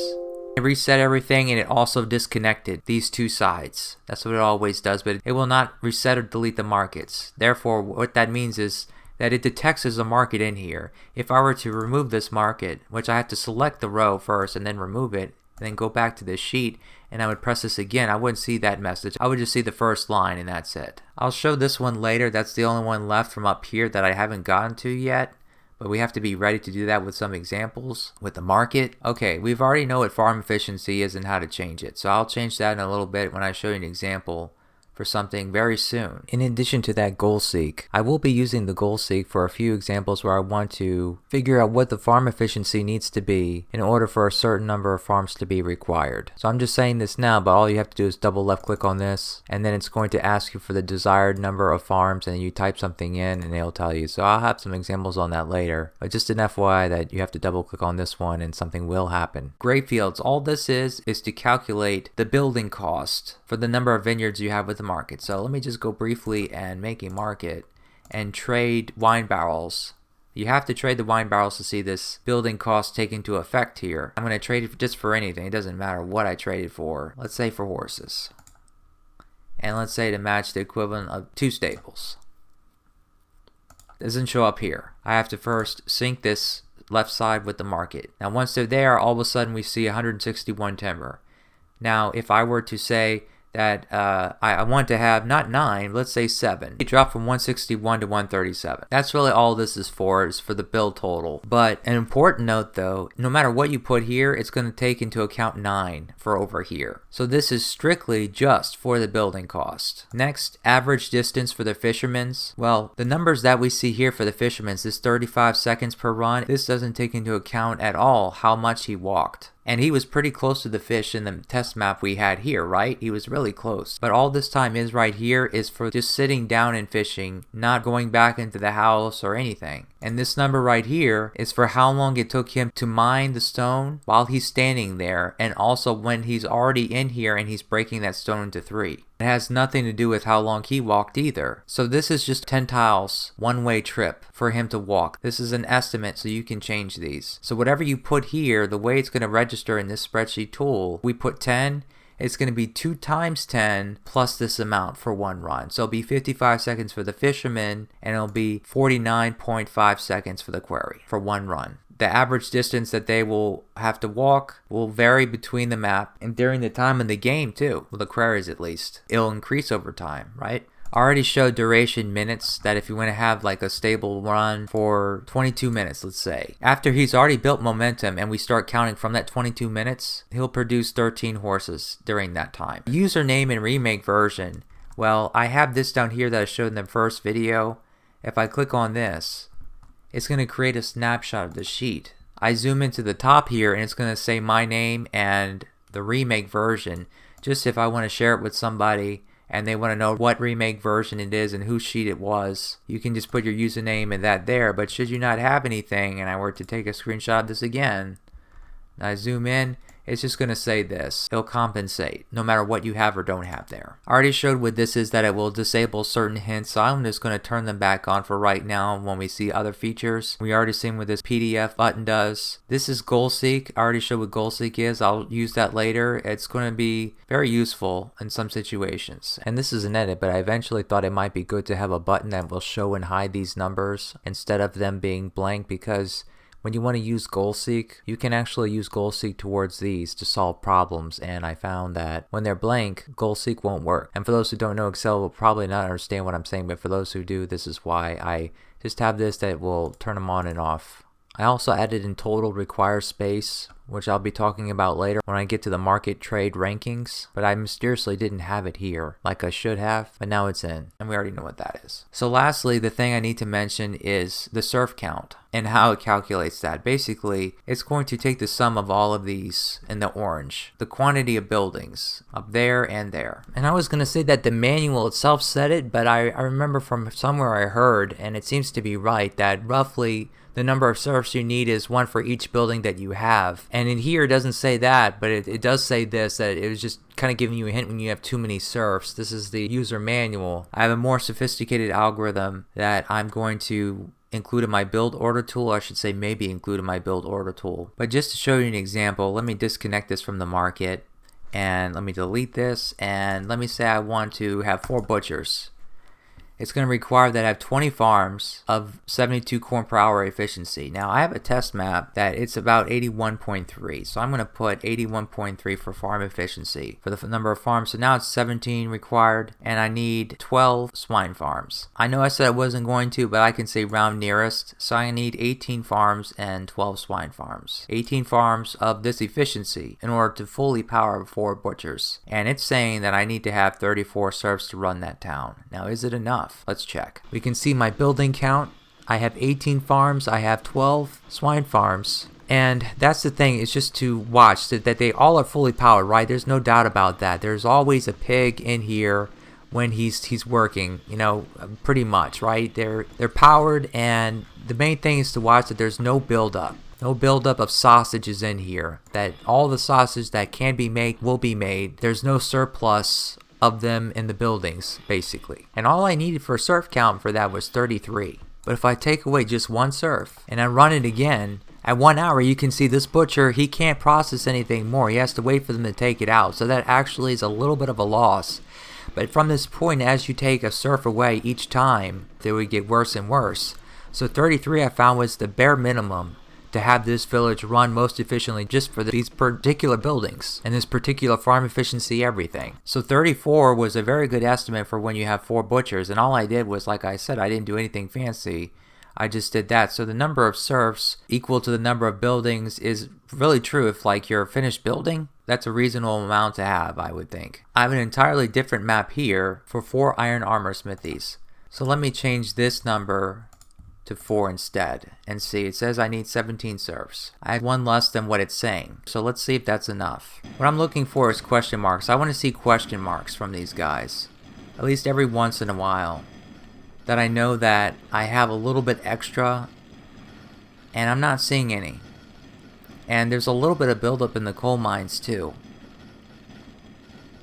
It reset everything, and it also disconnected these two sides. That's what it always does, but it will not reset or delete the markets. Therefore, what that means is that it detects there's a market in here. If I were to remove this market, which I have to select the row first and then remove it, and then go back to this sheet, and I would press this again, I wouldn't see that message. I would just see the first line, and that's it. I'll show this one later. That's the only one left from up here that I haven't gotten to yet. But we have to be ready to do that with some examples with the market. Okay, we've already know what farm efficiency is and how to change it. So I'll change that in a little bit when I show you an example for something very soon. In addition to that goal seek, I will be using the goal seek for a few examples where I want to figure out what the farm efficiency needs to be in order for a certain number of farms to be required. So I'm just saying this now, but all you have to do is double left click on this, and then it's going to ask you for the desired number of farms, and you type something in and it'll tell you. So I'll have some examples on that later, but just an FYI that you have to double click on this one and something will happen. Grape fields, all this is to calculate the building cost for the number of vineyards you have with the market. So let me just go briefly and make a market and trade wine barrels. You have to trade the wine barrels to see this building cost take into effect here. I'm going to trade it just for anything. It doesn't matter what I trade it for. Let's say for horses. And let's say to match the equivalent of 2 stables. Doesn't show up here. I have to first sync this left side with the market. Now once they're there, all of a sudden we see 161 timber. Now if I were to say that I want to have not 9, let's say 7. It dropped from 161 to 137. That's really all this is for the build total. But an important note though, no matter what you put here, it's going to take into account 9 for over here. So this is strictly just for the building cost. Next, average distance for the fishermen's. Well, the numbers that we see here for the fishermen's, this 35 seconds per run, this doesn't take into account at all how much he walked. And he was pretty close to the fish in the test map we had here, right? He was really close. But all this time is right here is for just sitting down and fishing, not going back into the house or anything. And this number right here is for how long it took him to mine the stone while he's standing there, and also when he's already in here and he's breaking that stone into 3. It has nothing to do with how long he walked either. So this is just 10 tiles, one-way trip for him to walk. This is an estimate, so you can change these. So whatever you put here, the way it's going to register in this spreadsheet tool, we put 10, it's going to be 2 times 10 plus this amount for one run. So it'll be 55 seconds for the fisherman, and it'll be 49.5 seconds for the quarry for one run. The average distance that they will have to walk will vary between the map and during the time of the game too. Well, the quarries at least. It'll increase over time, right? I already showed duration minutes, that if you want to have like a stable run for 22 minutes, let's say. After he's already built momentum and we start counting from that 22 minutes, he'll produce 13 horses during that time. Username and remake version. Well, I have this down here that I showed in the first video. If I click on this, it's going to create a snapshot of the sheet. I zoom into the top here and it's going to say my name and the remake version, just if I want to share it with somebody and they want to know what remake version it is and whose sheet it was. You can just put your username and that there, but should you not have anything and I were to take a screenshot of this again, and I zoom in, it's just going to say this. It'll compensate no matter what you have or don't have there. I already showed what this is, that it will disable certain hints, so I'm just going to turn them back on for right now when we see other features. We already seen what this PDF button does. This is goal seek. I already showed what goal seek is. I'll use that later. It's going to be very useful in some situations. And this is an edit, but I eventually thought it might be good to have a button that will show and hide these numbers instead of them being blank, because when you want to use goal seek, you can actually use goal seek towards these to solve problems, and I found that when they're blank, goal seek won't work. And for those who don't know Excel will probably not understand what I'm saying, but for those who do, this is why I just have this that will turn them on and off I also added in total require space, which I'll be talking about later when I get to the market trade rankings, but I mysteriously didn't have it here like I should have, but now it's in, and we already know what that is. So lastly, the thing I need to mention is the Serf count and how it calculates that. Basically, it's going to take the sum of all of these in the orange, the quantity of buildings up there and there. And I was going to say that the manual itself said it, but I remember from somewhere I heard, and it seems to be right, that roughly the number of serfs you need is one for each building that you have. And in here it doesn't say that, but it does say this, that it was just kind of giving you a hint when you have too many serfs. This is the user manual. I have a more sophisticated algorithm that I'm going to include in my build order tool. I should say maybe include in my build order tool. But just to show you an example, let me disconnect this from the market and let me delete this, and let me say I want to have 4 butchers. It's going to require that I have 20 farms of 72 corn per hour efficiency. Now I have a test map that it's about 81.3, so I'm going to put 81.3 for farm efficiency for the number of farms. So now it's 17 required, and I need 12 swine farms. I know I said I wasn't going to, but I can say round nearest, so I need 18 farms and 12 swine farms. 18 farms of this efficiency in order to fully power 4 butchers. And it's saying that I need to have 34 serfs to run that town. Now is it enough? Let's check. We can see my building count. I have 18 farms. I have 12 swine farms. And that's the thing, it's just to watch that they all are fully powered, right? There's no doubt about that. There's always a pig in here when he's working, you know, pretty much, right? They're powered, and the main thing is to watch that there's no buildup. No buildup of sausages in here. That all the sausage that can be made will be made. There's no surplus of them in the buildings, basically. And all I needed for a serf count for that was 33. But if I take away just 1 serf and I run it again, at 1 hour you can see this butcher, he can't process anything more. He has to wait for them to take it out. So that actually is a little bit of a loss. But from this point, as you take a serf away each time, it would get worse and worse. So 33 I found was the bare minimum to have this village run most efficiently just for these particular buildings and this particular farm efficiency everything. So 34 was a very good estimate for when you have 4 butchers, and all I did was, like I said, I didn't do anything fancy. I just did that. So the number of serfs equal to the number of buildings is really true. If like you're finished building, that's a reasonable amount to have, I would think. I have an entirely different map here for 4 iron armor smithies. So let me change this number to 4 instead, and see, it says I need 17 serfs. I have 1 less than what it's saying, so let's see if that's enough. What I'm looking for is question marks. I want to see question marks from these guys, at least every once in a while, that I know that I have a little bit extra, and I'm not seeing any. And there's a little bit of buildup in the coal mines too.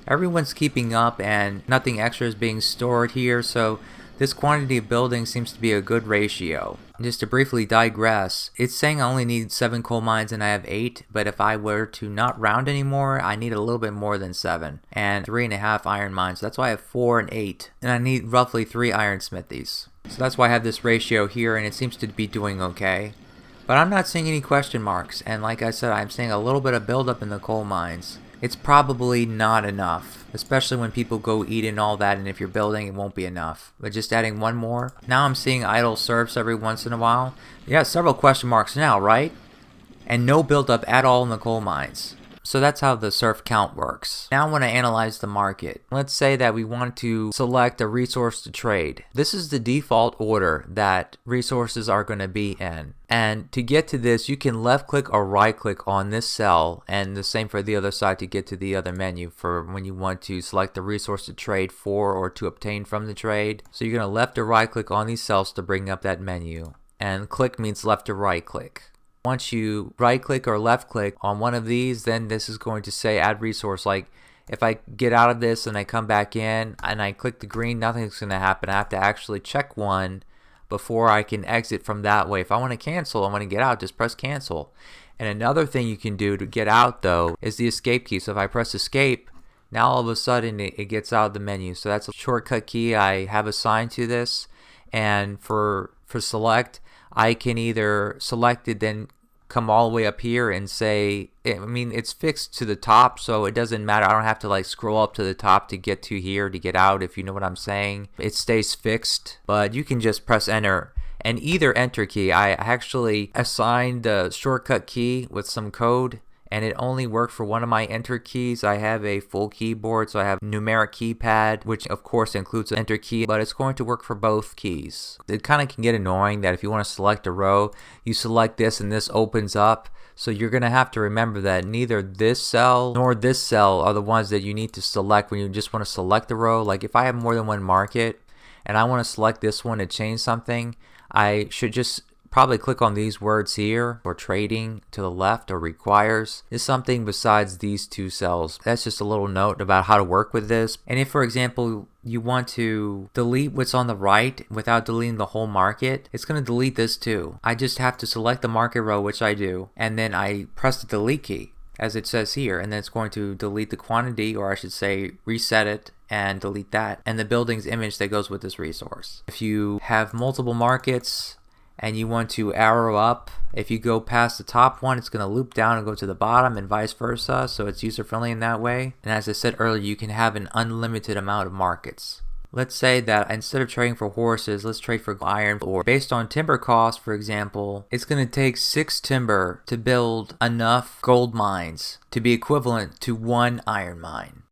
Everyone's keeping up and nothing extra is being stored here, so this quantity of buildings seems to be a good ratio. Just to briefly digress, it's saying I only need 7 coal mines and I have 8, but if I were to not round anymore, I need a little bit more than 7. And 3.5 iron mines, that's why I have 4 and 8. And I need roughly 3 iron smithies. So that's why I have this ratio here, and it seems to be doing okay. But I'm not seeing any question marks, and like I said, I'm seeing a little bit of buildup in the coal mines. It's probably not enough, especially when people go eat and all that, and if you're building, it won't be enough. But just adding 1 more. Now I'm seeing idle serfs every once in a while. Yeah, several question marks now, right? And no buildup at all in the coal mines. So that's how the serf count works. Now I want to analyze the market. Let's say that we want to select a resource to trade. This is the default order that resources are going to be in. And to get to this, you can left click or right click on this cell, and the same for the other side to get to the other menu for when you want to select the resource to trade for or to obtain from the trade. So you're going to left or right click on these cells to bring up that menu. And click means left or right click. Once you right click or left click on one of these, then this is going to say add resource. Like if I get out of this and I come back in and I click the green, nothing's going to happen. I have to actually check one before I can exit from that way. If I want to cancel, I want to get out, just press cancel. And another thing you can do to get out though is the escape key. So if I press escape, now all of a sudden it gets out of the menu. So that's a shortcut key I have assigned to this. And for select, I can either select it, then come all the way up here and say, I mean, it's fixed to the top, so it doesn't matter. I don't have to like scroll up to the top to get to here to get out, if you know what I'm saying. It stays fixed, but you can just press enter and either enter key. I actually assigned the shortcut key with some code, and it only worked for one of my enter keys. I have a full keyboard, so I have numeric keypad, which of course includes an enter key, but it's going to work for both keys. It kind of can get annoying that if you want to select a row, you select this and this opens up. So you're going to have to remember that neither this cell nor this cell are the ones that you need to select when you just want to select a row. Like if I have more than one market and I want to select this one to change something, I should just probably click on these words here, or trading to the left, or requires is something besides these two cells. That's just a little note about how to work with this. And if, for example, you want to delete what's on the right without deleting the whole market, it's going to delete this too. I just have to select the market row, which I do, and then I press the delete key as it says here, and then it's going to delete the quantity, or I should say reset it and delete that, and the building's image that goes with this resource. If you have multiple markets and you want to arrow up, if you go past the top one, it's going to loop down and go to the bottom, and vice versa, so it's user friendly in that way. And as I said earlier, you can have an unlimited amount of markets. Let's say that instead of trading for horses, let's trade for iron ore. Based on timber cost, for example, it's going to take 6 timber to build enough gold mines to be equivalent to 1 iron mine.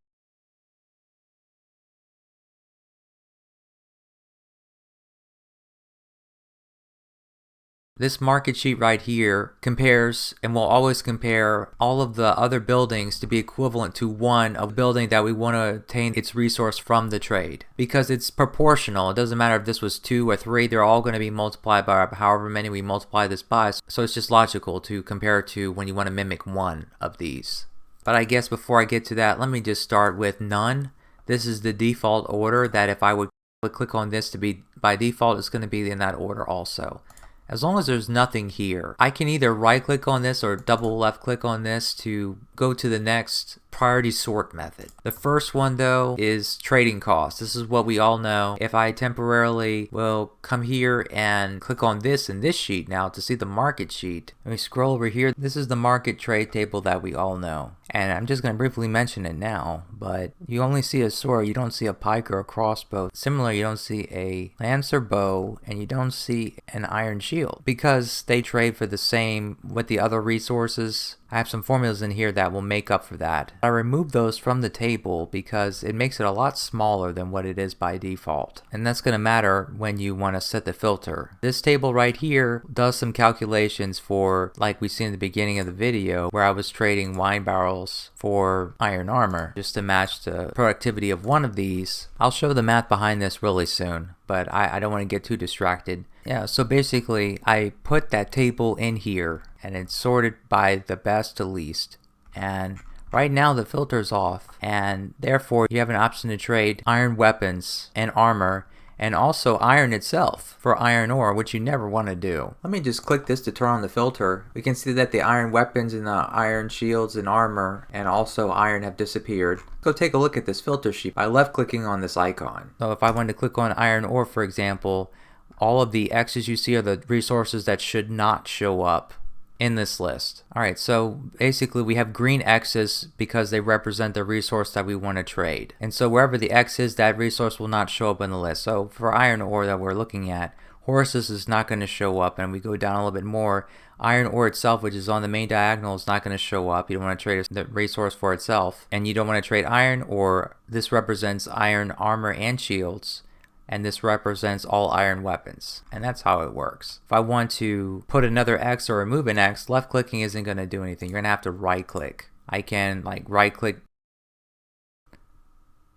This market sheet right here compares, and will always compare, all of the other buildings to be equivalent to one of the building that we want to obtain its resource from the trade. Because it's proportional. It doesn't matter if this was 2 or 3, they're all going to be multiplied by however many we multiply this by. So it's just logical to compare it to when you want to mimic one of these. But I guess before I get to that, let me just start with none. This is the default order that if I would click on this to be by default, it's going to be in that order also. As long as there's nothing here, I can either right click on this or double left click on this to go to the next priority sort method. The first one though is trading cost. This is what we all know. If I temporarily will come here and click on this in this sheet now to see the market sheet, let me scroll over here. This is the market trade table that we all know. And I'm just going to briefly mention it now, but you only see a sword, you don't see a pike or a crossbow. Similarly, you don't see a lance or bow, and you don't see an iron shield because they trade for the same with the other resources. I have some formulas in here that will make up for that. I removed those from the table because it makes it a lot smaller than what it is by default. And that's going to matter when you want to set the filter. This table right here does some calculations for, like we see in the beginning of the video, where I was trading wine barrels for iron armor just to match the productivity of one of these. I'll show the math behind this really soon, but I don't want to get too distracted. Yeah, so basically I put that table in here and it's sorted by the best to least. And right now the filter's off, and therefore you have an option to trade iron weapons and armor, and also iron itself for iron ore, which you never want to do. Let me just click this to turn on the filter. We can see that the iron weapons and the iron shields and armor and also iron have disappeared. Go take a look at this filter sheet by left clicking on this icon. So if I wanted to click on iron ore, for example, all of the X's you see are the resources that should not show up in this list. Alright, so basically we have green X's because they represent the resource that we want to trade. And so wherever the X is, that resource will not show up in the list. So for iron ore that we're looking at, horses is not going to show up, and we go down a little bit more. Iron ore itself, which is on the main diagonal, is not going to show up. You don't want to trade the resource for itself. And you don't want to trade iron ore. This represents iron armor and shields, and this represents all iron weapons. And that's how it works. If I want to put another X or remove an X, left clicking isn't going to do anything. You're going to have to right click. I can right click.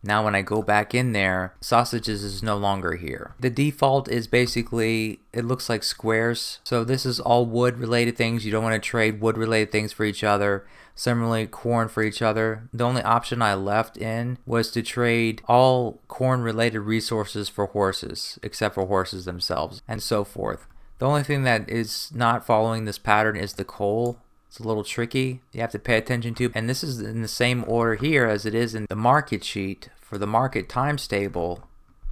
Now when I go back in there, sausages is no longer here. The default is basically, it looks like squares. So this is all wood related things. You don't want to trade wood related things for each other. Similarly, corn for each other. The only option I left in was to trade all corn related resources for horses, except for horses themselves, and so forth. The only thing that is not following this pattern is the coal. It's a little tricky. You have to pay attention to. And this is in the same order here as it is in the market sheet for the market times table.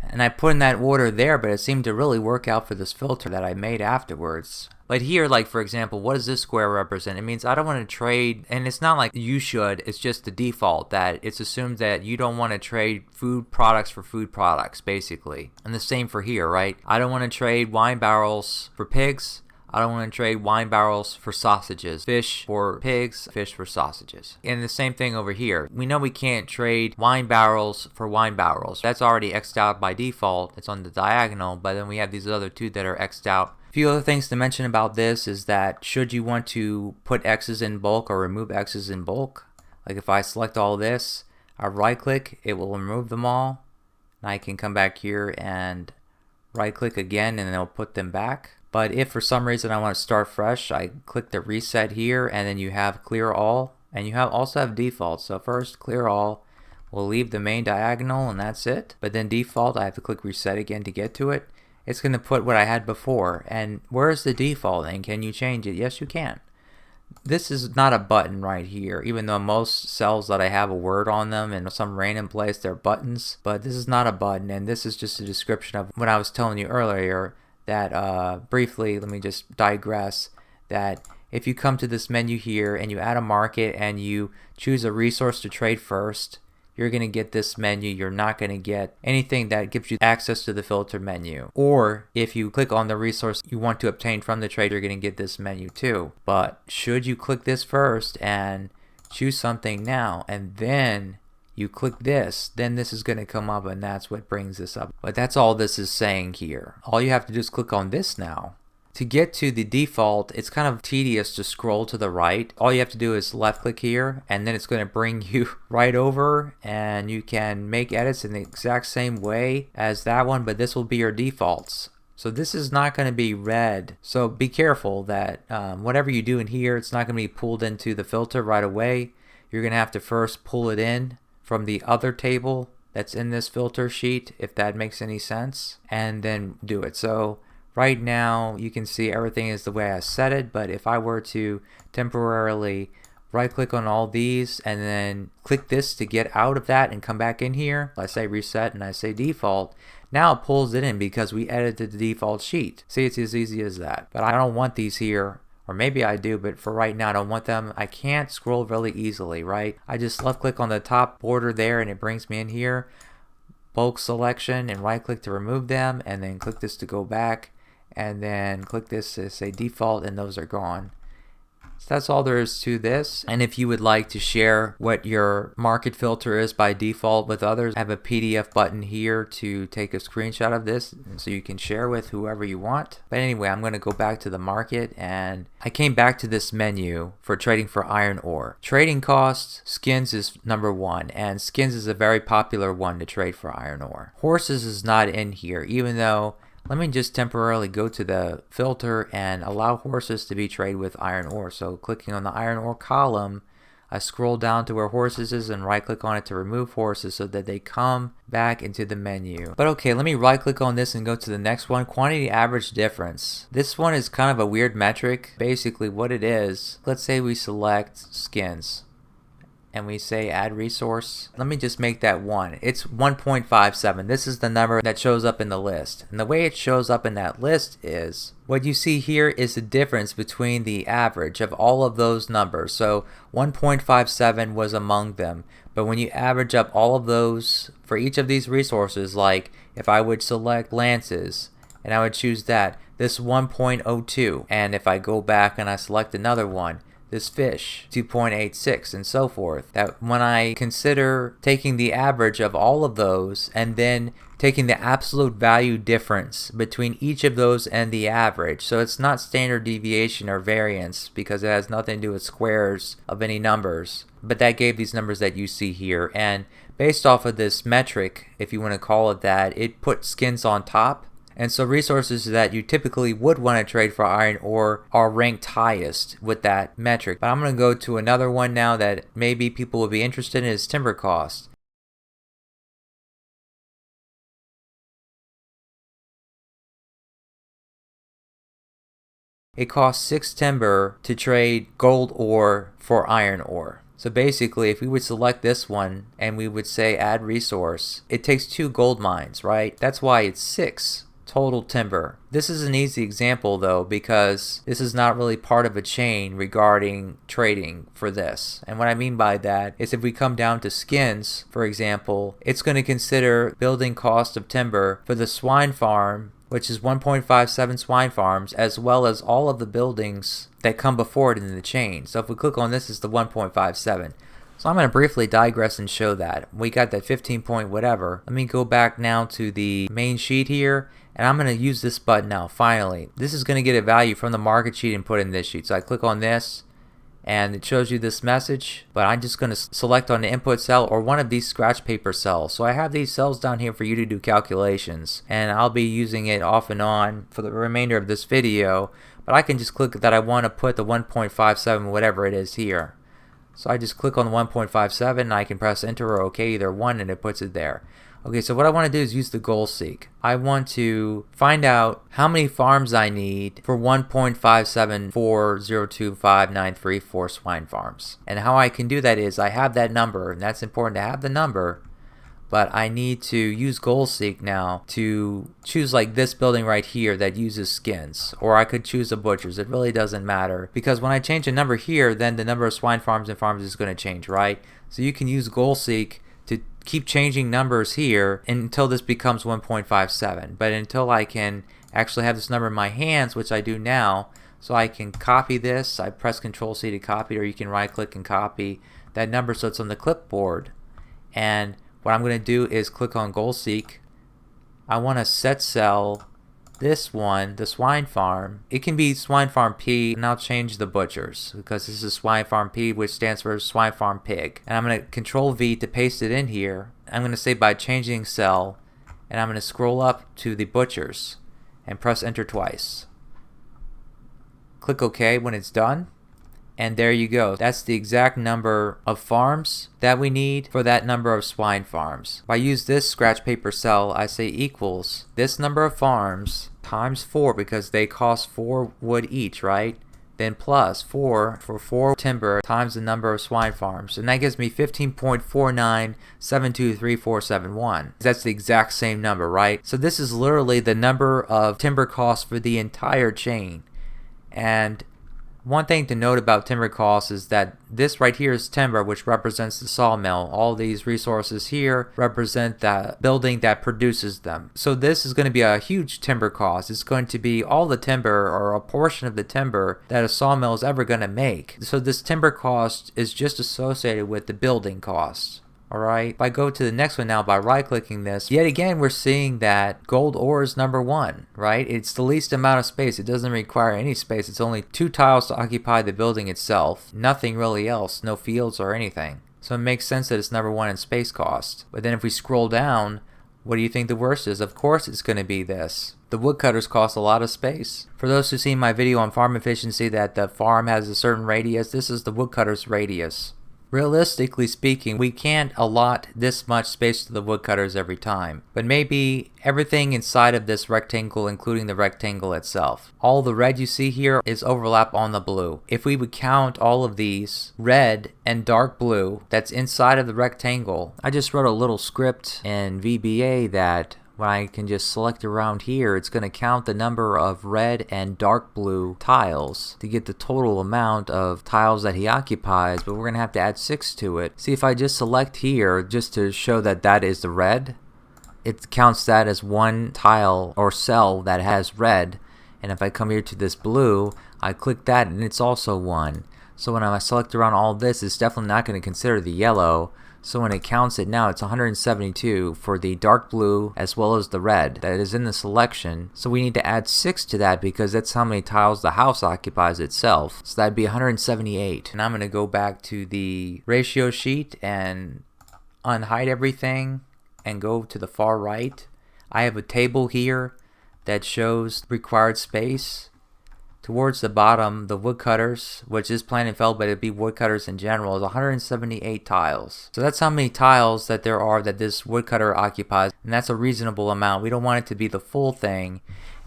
And I put in that order there, but it seemed to really work out for this filter that I made afterwards. But here, like for example, what does this square represent? It means I don't want to trade, and it's not like you should, it's just the default that it's assumed that you don't want to trade food products for food products, basically. And the same for here, right? I don't want to trade wine barrels for pigs. I don't want to trade wine barrels for sausages, fish for pigs, fish for sausages. And the same thing over here. We know we can't trade wine barrels for wine barrels. That's already X'd out by default. It's on the diagonal, but then we have these other two that are X'd out. A few other things to mention about this is that should you want to put X's in bulk or remove X's in bulk, like if I select all this, I right click, it will remove them all. And I can come back here and right click again and it'll put them back. But if for some reason I want to start fresh, I click the reset here and then you have clear all, and you also have default. So first clear all, we'll leave the main diagonal and that's it. But then default, I have to click reset again to get to it. It's going to put what I had before. And where's the default and can you change it? Yes, you can. This is not a button right here, even though most cells that I have a word on them in some random place they're buttons. But this is not a button, and this is just a description of what I was telling you earlier. That briefly, let me just digress, that if you come to this menu here and you add a market and you choose a resource to trade first, you're going to get this menu. You're not going to get anything that gives you access to the filter menu. Or if you click on the resource you want to obtain from the trade, you're going to get this menu too. But should you click this first and choose something now and then you click this, then this is going to come up and that's what brings this up. But that's all this is saying here. All you have to do is click on this now. To get to the default, it's kind of tedious to scroll to the right. All you have to do is left click here and then it's going to bring you right over and you can make edits in the exact same way as that one, but this will be your defaults. So this is not going to be red. So be careful that whatever you do in here, it's not going to be pulled into the filter right away. You're going to have to first pull it in from the other table that's in this filter sheet, if that makes any sense, and then do it. So right now you can see everything is the way I set it, but if I were to temporarily right click on all these and then click this to get out of that and come back in here, I say reset and I say default, now it pulls it in because we edited the default sheet. See, it's as easy as that. But I don't want these here. Or maybe I do, but for right now I don't want them. I can't scroll really easily, right? I just left click on the top border there and it brings me in here. Bulk selection and right click to remove them and then click this to go back and then click this to say default and those are gone. So that's all there is to this. And if you would like to share what your market filter is by default with others, I have a PDF button here to take a screenshot of this so you can share with whoever you want. But anyway, I'm going to go back to the market and I came back to this menu for trading for iron ore. Trading costs, skins is number one, and skins is a very popular one to trade for iron ore. Horses is not in here, even though let me just temporarily go to the filter and allow horses to be traded with iron ore. So clicking on the iron ore column, I scroll down to where horses is and right click on it to remove horses so that they come back into the menu. But okay, let me right click on this and go to the next one, quantity average difference. This one is kind of a weird metric. Basically what it is, let's say we select skins and we say add resource. Let me just make that 1. It's 1.57. This is the number that shows up in the list. And the way it shows up in that list is, what you see here is the difference between the average of all of those numbers. So 1.57 was among them. But when you average up all of those for each of these resources, like if I would select lances and I would choose that, this 1.02. And if I go back and I select another one, this fish 2.86 and so forth, that when I consider taking the average of all of those and then taking the absolute value difference between each of those and the average, so it's not standard deviation or variance because it has nothing to do with squares of any numbers, but that gave these numbers that you see here. And based off of this metric, if you want to call it that, it put skins on top. And so resources that you typically would want to trade for iron ore are ranked highest with that metric. But I'm going to go to another one now that maybe people will be interested in, is timber cost. It costs 6 timber to trade gold ore for iron ore. So basically, if we would select this one and we would say add resource, it takes 2 gold mines, right? That's why it's 6 total timber. This is an easy example though, because this is not really part of a chain regarding trading for this. And what I mean by that is if we come down to skins, for example, it's going to consider building cost of timber for the swine farm, which is 1.57 swine farms, as well as all of the buildings that come before it in the chain. So if we click on this, it's the 1.57. So I'm going to briefly digress and show that. We got that 15 point whatever. Let me go back now to the main sheet here, and I'm going to use this button now, finally. This is going to get a value from the market sheet and put in this sheet. So I click on this, and it shows you this message, but I'm just going to select on the input cell or one of these scratch paper cells. So I have these cells down here for you to do calculations, and I'll be using it off and on for the remainder of this video, but I can just click that I want to put the 1.57 whatever it is here. So I just click on the 1.57 and I can press enter or OK, either one, and it puts it there. Okay, so what I want to do is use the goal seek. I want to find out how many farms I need for 1.574025934 swine farms. And how I can do that is I have that number, and that's important to have the number, but I need to use goal seek now to choose like this building right here that uses skins, or I could choose a butcher's. It really doesn't matter, because when I change a number here, then the number of swine farms and farms is going to change, right? So you can use goal seek to keep changing numbers here until this becomes 1.57. But until I can actually have this number in my hands, which I do now, so I can copy this. I press Control C to copy, or you can right click and copy that number so it's on the clipboard. And what I'm going to do is click on goal seek. I want to set cell this one, the swine farm. It can be swine farm P, and I'll change the butchers because this is swine farm P, which stands for swine farm pig. And I'm going to Control V to paste it in here. I'm going to say by changing cell, and I'm going to scroll up to the butchers and press enter twice. Click OK when it's done. And there you go. That's the exact number of farms that we need for that number of swine farms. If I use this scratch paper cell, I say equals this number of farms times 4, because they cost 4 wood each, right? Then plus 4 for 4 timber times the number of swine farms. And that gives me 15.49723471. That's the exact same number, right? So this is literally the number of timber costs for the entire chain. And one thing to note about timber costs is that this right here is timber, which represents the sawmill. All these resources here represent the building that produces them. So this is going to be a huge timber cost. It's going to be all the timber, or a portion of the timber that a sawmill is ever going to make. So this timber cost is just associated with the building costs. Alright, if I go to the next one now by right clicking this, yet again we're seeing that gold ore is number 1, right? It's the least amount of space. It doesn't require any space. It's only 2 tiles to occupy the building itself. Nothing really else, no fields or anything. So it makes sense that it's number 1 in space cost. But then if we scroll down, what do you think the worst is? Of course it's going to be this. The woodcutters cost a lot of space. For those who've seen my video on farm efficiency, that the farm has a certain radius, this is the woodcutter's radius. Realistically speaking, we can't allot this much space to the woodcutters every time, but maybe everything inside of this rectangle, including the rectangle itself. All the red you see here is overlap on the blue. If we would count all of these red and dark blue that's inside of the rectangle, I just wrote a little script in VBA that when I can just select around here, it's going to count the number of red and dark blue tiles to get the total amount of tiles that he occupies, but we're going to have to add 6 to it. See, if I just select here just to show that that is the red, it counts that as one tile or cell that has red. And if I come here to this blue, I click that and it's also 1. So when I select around all this, it's definitely not going to consider the yellow. So when it counts it now, it's 172 for the dark blue as well as the red that is in the selection. So we need to add 6 to that because that's how many tiles the house occupies itself. So that'd be 178. And I'm going to go back to the ratio sheet and unhide everything and go to the far right. I have a table here that shows required space. Towards the bottom, the woodcutters, which is Plant and Felled, but it'd be woodcutters in general, is 178 tiles. So that's how many tiles that there are that this woodcutter occupies, and that's a reasonable amount. We don't want it to be the full thing.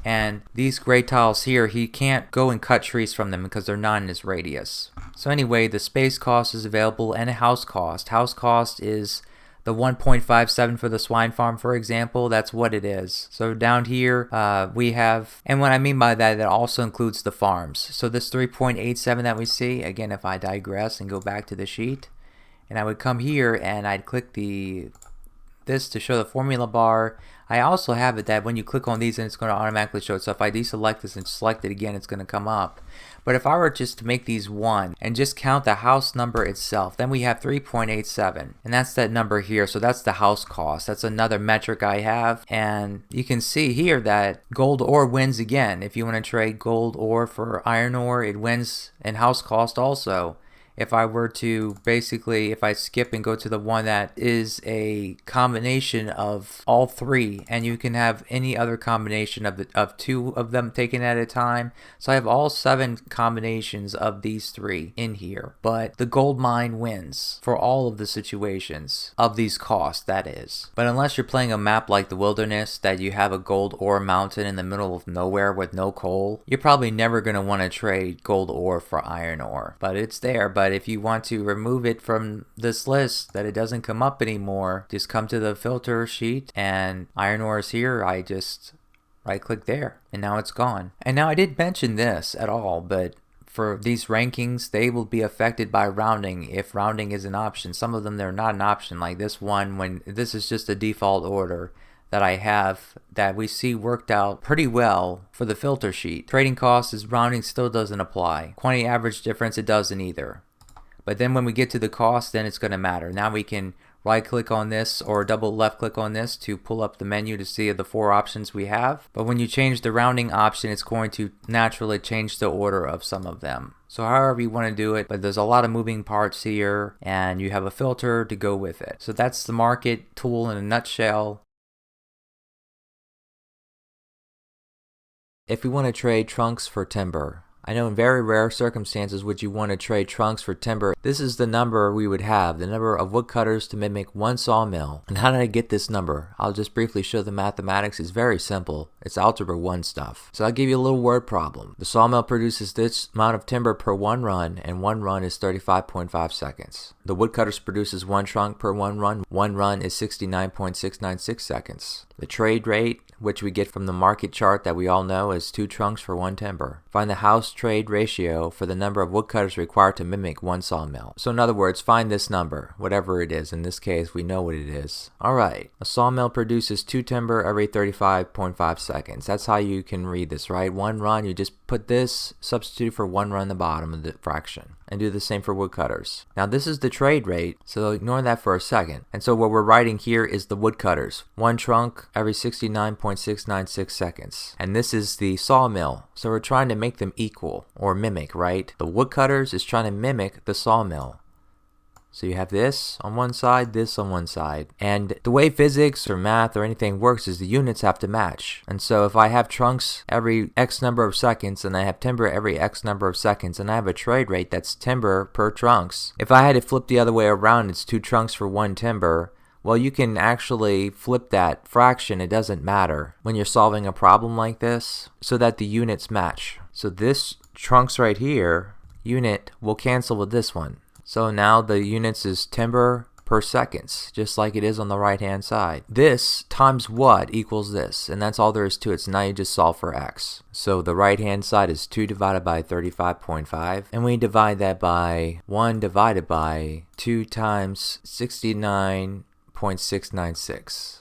And these gray tiles here, he can't go and cut trees from them because they're not in his radius. So anyway, the space cost is available and a house cost. House cost is the 1.57 for the swine farm, for example, that's what it is. So down here we have, and what I mean by that, that also includes the farms. So this 3.87 that we see, again, if I digress and go back to the sheet, and I would come here and I'd click this to show the formula bar. I also have it that when you click on these, and it's going to automatically show it. So if I deselect this and select it again, it's going to come up. But if I were just to make these 1 and just count the house number itself, then we have 3.87, and that's that number here. So that's the house cost. That's another metric I have, and you can see here that gold ore wins again. If you want to trade gold ore for iron ore, it wins in house cost also. If I were to basically, if I skip and go to the one that is a combination of all 3, and you can have any other combination of 2 of them taken at a time. So I have all 7 combinations of these 3 in here, but the gold mine wins for all of the situations of these costs, that is. But unless you're playing a map like the Wilderness, that you have a gold ore mountain in the middle of nowhere with no coal, you're probably never going to want to trade gold ore for iron ore, but it's there. But if you want to remove it from this list, that it doesn't come up anymore, just come to the filter sheet, and iron ore is here. I just right click there, and now it's gone. And now I didn't mention this at all, but for these rankings, they will be affected by rounding if rounding is an option. Some of them, they're not an option, like this one, when this is just a default order that I have that we see worked out pretty well for the filter sheet. Trading cost is rounding still doesn't apply. Quantity average difference, it doesn't either. But then when we get to the cost, then it's going to matter. Now we can right click on this or double left click on this to pull up the menu to see the 4 options we have. But when you change the rounding option, it's going to naturally change the order of some of them. So however you want to do it, but there's a lot of moving parts here, and you have a filter to go with it. So that's the market tool in a nutshell. If we want to trade trunks for timber, I know in very rare circumstances would you want to trade trunks for timber. This is the number we would have, the number of woodcutters to mimic 1 sawmill. And how did I get this number? I'll just briefly show the mathematics. It's very simple. It's algebra 1 stuff. So I'll give you a little word problem. The sawmill produces this amount of timber per 1 run, and 1 run is 35.5 seconds. The woodcutters produces 1 trunk per 1 run. 1 run is 69.696 seconds. The trade rate, which we get from the market chart that we all know, is 2 trunks for 1 timber. Find the house trade ratio for the number of woodcutters required to mimic 1 sawmill. So in other words, find this number, whatever it is. In this case, we know what it is. Alright, a sawmill produces 2 timber every 35.5 seconds. That's how you can read this, right? 1 run, you just put this, substitute for 1 run in the bottom of the fraction, and do the same for woodcutters. Now this is the trade rate, so ignore that for a second. And so what we're writing here is the woodcutters. 1 trunk every 69.696 seconds. And this is the sawmill. So we're trying to make them equal, or mimic, right? The woodcutters is trying to mimic the sawmill. So you have this on one side, this on one side. And the way physics or math or anything works is the units have to match. And so if I have trunks every X number of seconds, and I have timber every X number of seconds, and I have a trade rate that's timber per trunks, if I had it flipped the other way around, it's 2 trunks for 1 timber, well, you can actually flip that fraction. It doesn't matter when you're solving a problem like this, so that the units match. So this trunks right here, unit, will cancel with this one. So now the units is timber per seconds, just like it is on the right hand side. This times what equals this, and that's all there is to it. So now you just solve for x. So the right hand side is 2 divided by 35.5, and we divide that by 1 divided by 2 times 69.696.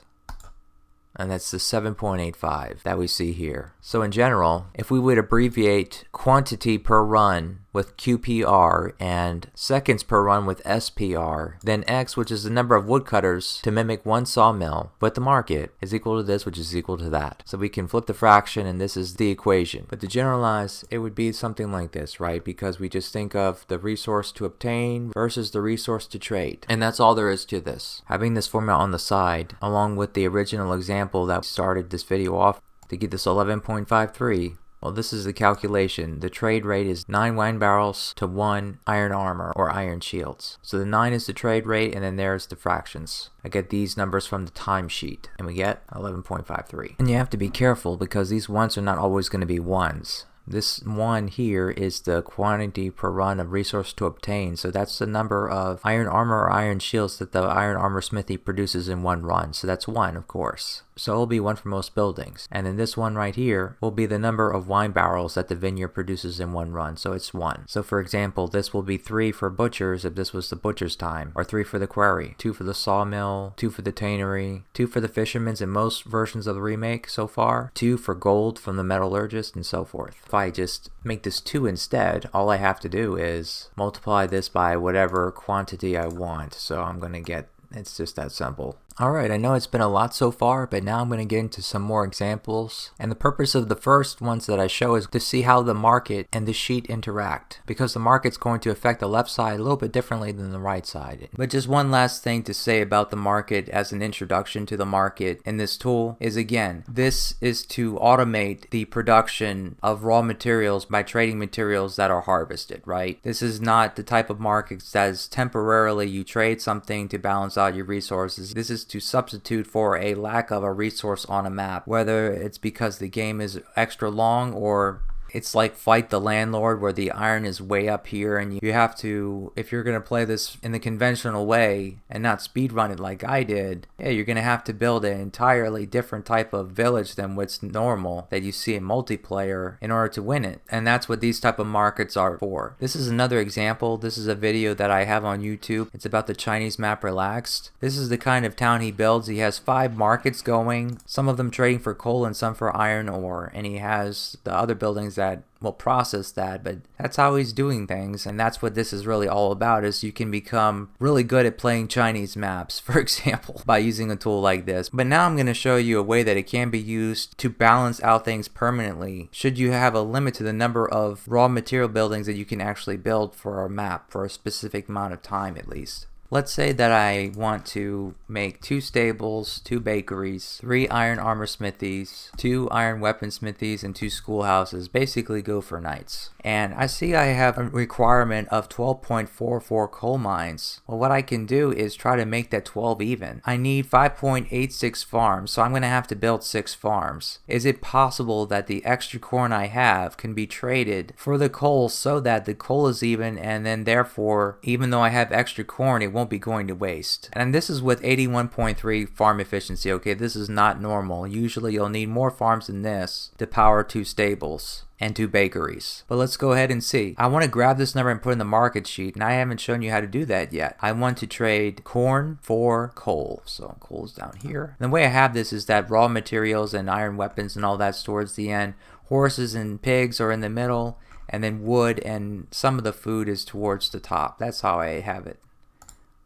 And that's the 7.85 that we see here. So in general, if we would abbreviate quantity per run with QPR and seconds per run with SPR, then X, which is the number of woodcutters to mimic 1 sawmill with the market, is equal to this, which is equal to that. So we can flip the fraction, and this is the equation. But to generalize, it would be something like this, right? Because we just think of the resource to obtain versus the resource to trade. And that's all there is to this. Having this formula on the side, along with the original example that started this video off to get this 11.53, well, this is the calculation. The trade rate is 9 wine barrels to 1 iron armor or iron shields. So the 9 is the trade rate, and then there's the fractions. I get these numbers from the timesheet, and we get 11.53. And you have to be careful because these ones are not always going to be 1s. This 1 here is the quantity per run of resource to obtain. So that's the number of iron armor or iron shields that the iron armor smithy produces in 1 run. So that's 1, of course. So it'll be 1 for most buildings. And then this 1 right here will be the number of wine barrels that the vineyard produces in 1 run. So it's 1. So for example, this will be 3 for butchers if this was the butcher's time, or 3 for the quarry, 2 for the sawmill, 2 for the tannery, 2 for the fisherman's in most versions of the remake so far, 2 for gold from the metallurgist, and so forth. If I just make this 2 instead, all I have to do is multiply this by whatever quantity I want. So I'm going to get, it's just that simple. Alright, I know it's been a lot so far, but now I'm going to get into some more examples. And the purpose of the first ones that I show is to see how the market and the sheet interact, because the market's going to affect the left side a little bit differently than the right side. But just one last thing to say about the market as an introduction to the market in this tool is, again, this is to automate the production of raw materials by trading materials that are harvested, right? This is not the type of market that is temporarily you trade something to balance out your resources. This is to substitute for a lack of a resource on a map, whether it's because the game is extra long or it's like Fight the Landlord where the iron is way up here and you have to, if you're going to play this in the conventional way and not speedrun it like I did, yeah, you're going to have to build an entirely different type of village than what's normal that you see in multiplayer in order to win it. And that's what these type of markets are for. This is another example. This is a video that I have on YouTube. It's about the Chinese map Relaxed. This is the kind of town he builds. He has 5 markets going, some of them trading for coal and some for iron ore, and he has the other buildings that will process that, but that's how he's doing things. And that's what this is really all about, is you can become really good at playing Chinese maps, for example, by using a tool like this. But now I'm going to show you a way that it can be used to balance out things permanently should you have a limit to the number of raw material buildings that you can actually build for a map for a specific amount of time at least. Let's say that I want to make 2 stables, 2 bakeries, 3 iron armor smithies, 2 iron weapon smithies, and 2 schoolhouses. Basically go for knights. And I see I have a requirement of 12.44 coal mines. Well, what I can do is try to make that 12 even. I need 5.86 farms, so I'm going to have to build 6 farms. Is it possible that the extra corn I have can be traded for the coal so that the coal is even, and then therefore, even though I have extra corn, it won't be going to waste? And this is with 81.3 farm efficiency. Okay, this is not normal. Usually you'll need more farms than this to power 2 stables and 2 bakeries. But let's go ahead and see. I want to grab this number and put in the market sheet, and I haven't shown you how to do that yet. I want to trade corn for coal. So coal's down here. And the way I have this is that raw materials and iron weapons and all that's towards the end. Horses and pigs are in the middle, and then wood and some of the food is towards the top. That's how I have it.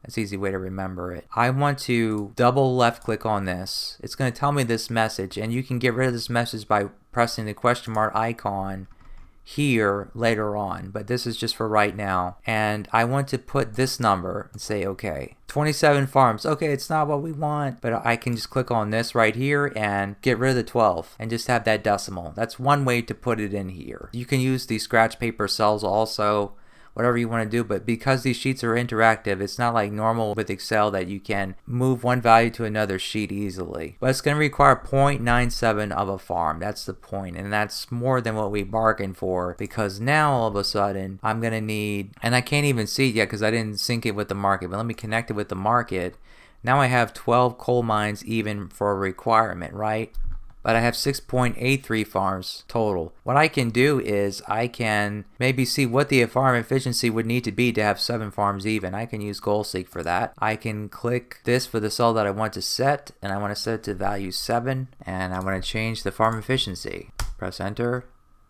That's an easy way to remember it. I want to double left click on this. It's going to tell me this message, and you can get rid of this message by pressing the question mark icon here later on, but this is just for right now. And I want to put this number and say okay. 27 farms. Okay, it's not what we want, but I can just click on this right here and get rid of the 12 and just have that decimal. That's one way to put it in here. You can use the scratch paper cells also, whatever you want to do, but because these sheets are interactive, it's not like normal with Excel that you can move one value to another sheet easily. But it's going to require 0.97 of a farm. That's the point, and that's more than what we bargained for, because now all of a sudden I'm going to need, and I can't even see it yet because I didn't sync it with the market, but let me connect it with the market. Now I have 12 coal mines even for a requirement, right? But I have 6.83 farms total. What I can do is I can maybe see what the farm efficiency would need to be to have 7 farms even. I can use goal seek for that. I can click this for the cell that I want to set, and I want to set it to value 7, and I want to change the farm efficiency. Press enter.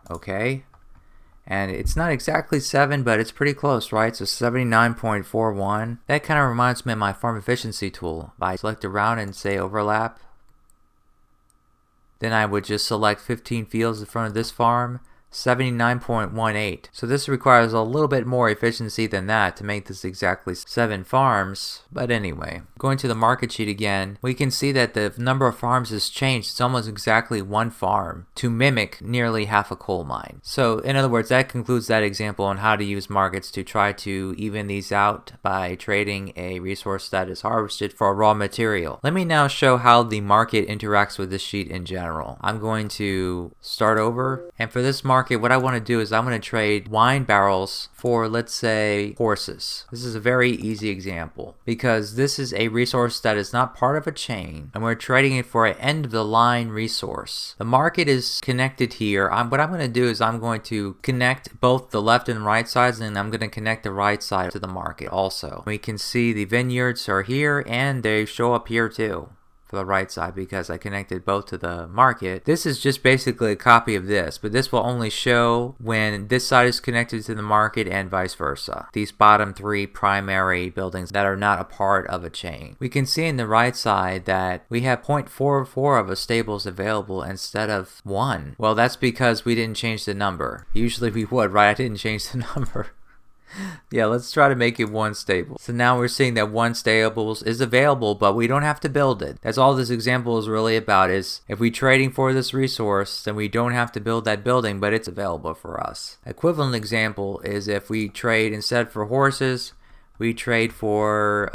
Okay. And it's not exactly 7, but it's pretty close, right? So 79.41. That kind of reminds me of my farm efficiency tool. If I select around and say overlap, then I would just select 15 fields in front of this farm, 79.18. So this requires a little bit more efficiency than that to make this exactly 7 farms. But anyway, going to the market sheet again, we can see that the number of farms has changed. It's almost exactly 1 farm to mimic nearly half a coal mine. So in other words, that concludes that example on how to use markets to try to even these out by trading a resource that is harvested for a raw material. Let me now show how the market interacts with this sheet in general. I'm going to start over, and for this market, market, what I want to do is I'm going to trade wine barrels for, let's say, horses. This is a very easy example because this is a resource that is not part of a chain and we're trading it for an end of the line resource. The market is connected here. What I'm going to do is I'm going to connect both the left and right sides, and I'm going to connect the right side to the market also. We can see the vineyards are here and they show up here too for the right side because I connected both to the market. This is just basically a copy of this, but this will only show when this side is connected to the market and vice versa. These bottom three primary buildings that are not a part of a chain. We can see in the right side that we have 0.44 of a stables available instead of 1. Well, that's because we didn't change the number. Usually we would, right? I didn't change the number. Yeah, let's try to make it 1 stable. So now we're seeing that 1 stables is available, but we don't have to build it. That's all this example is really about, is if we're trading for this resource, then we don't have to build that building, but it's available for us. Equivalent example is if we trade instead for horses, we trade for,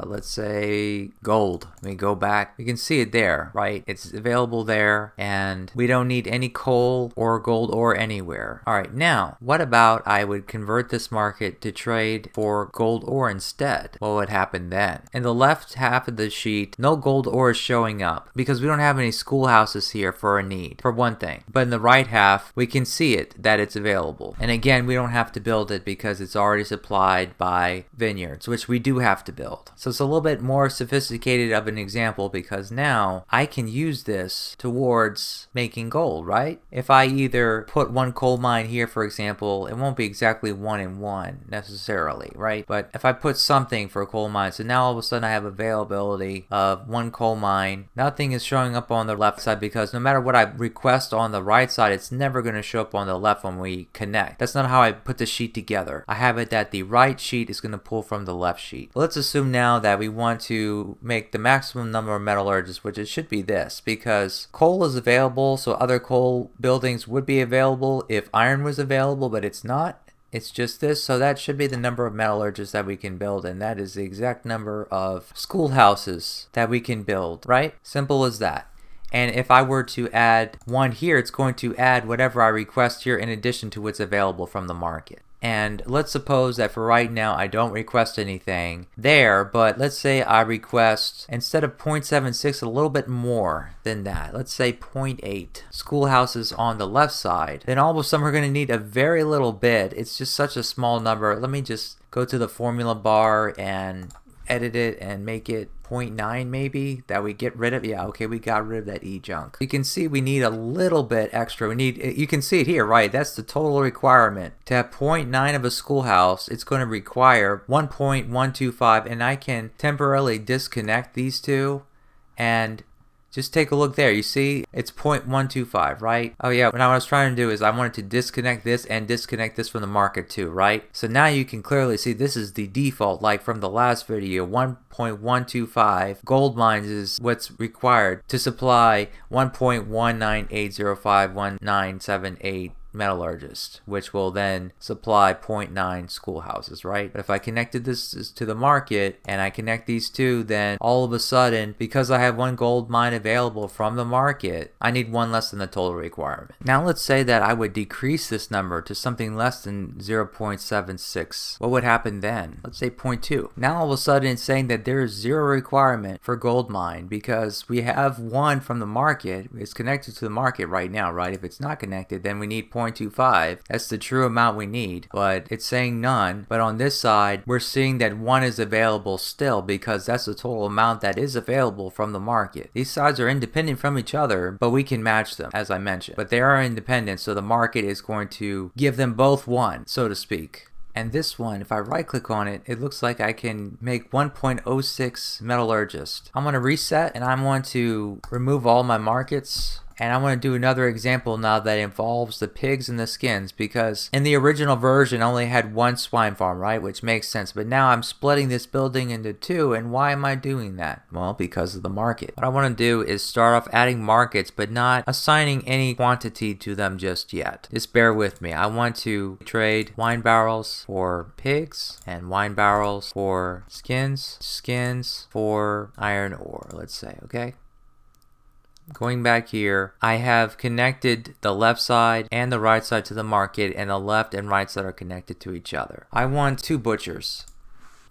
let's say, gold. We go back, we can see it there, right? It's available there, and we don't need any coal or gold ore anywhere. All right, now, what about I would convert this market to trade for gold ore instead? What would happen then? In the left half of the sheet, no gold ore is showing up because we don't have any schoolhouses here for a need, for one thing. But in the right half, we can see it, that it's available. And again, we don't have to build it because it's already supplied by vineyards, which we do have to build. So it's a little bit more sophisticated of an example because now I can use this towards making gold, right? If I either put 1 coal mine here, for example, it won't be exactly 1 and 1 necessarily, right? But if I put something for a coal mine, so now all of a sudden I have availability of 1 coal mine. Nothing is showing up on the left side because no matter what I request on the right side, it's never going to show up on the left when we connect. That's not how I put the sheet together. I have it that the right sheet is going to pull from the left sheet. Let's assume now that we want to make the maximum number of metallurgists, which it should be this, because coal is available, so other coal buildings would be available if iron was available, but it's not. It's just this, so that should be the number of metallurgists that we can build, and that is the exact number of schoolhouses that we can build, right? Simple as that. And if I were to add 1 here, it's going to add whatever I request here in addition to what's available from the market. And let's suppose that for right now I don't request anything there, but let's say I request, instead of 0.76, a little bit more than that. Let's say 0.8 schoolhouses on the left side. Then all of a sudden we're going to need a very little bit. It's just such a small number. Let me just go to the formula bar and edit it and make it 0.9 maybe, that we get rid of. Yeah, okay, we got rid of that E junk. You can see we need a little bit extra. We need, you can see it here, right? That's the total requirement. To have 0.9 of a schoolhouse, it's going to require 1.125, and I can temporarily disconnect these two and just take a look there. You see, it's 0.125, right? Oh yeah, what I was trying to do is I wanted to disconnect this and disconnect this from the market too, right? So now you can clearly see this is the default, like from the last video, 1.125 gold mines is what's required to supply 1.198051978 metallurgist, which will then supply 0.9 schoolhouses, right? But if I connected this to the market and I connect these two, then all of a sudden, because I have 1 gold mine available from the market, I need 1 less than the total requirement. Now let's say that I would decrease this number to something less than 0.76. What would happen then? Let's say 0.2. Now all of a sudden it's saying that there is 0 requirement for gold mine because we have 1 from the market. It's connected to the market right now, right? If it's not connected, then we need 0.25. That's the true amount we need, but it's saying none. But on this side, we're seeing that 1 is available still because that's the total amount that is available from the market. These sides are independent from each other, but we can match them, as I mentioned. But they are independent, so the market is going to give them both 1, so to speak. And this one, if I right click on it, it looks like I can make 1.06 metallurgist. I'm going to reset and I want to remove all my markets. And I want to do another example now that involves the pigs and the skins, because in the original version I only had 1 swine farm, right? Which makes sense. But now I'm splitting this building into 2, and why am I doing that? Well, because of the market. What I want to do is start off adding markets, but not assigning any quantity to them just yet. Just bear with me. I want to trade wine barrels for pigs and wine barrels for skins for iron ore, let's say, okay? going back here, I have connected the left side and the right side to the market, and the left and right side are connected to each other. I want 2 butchers.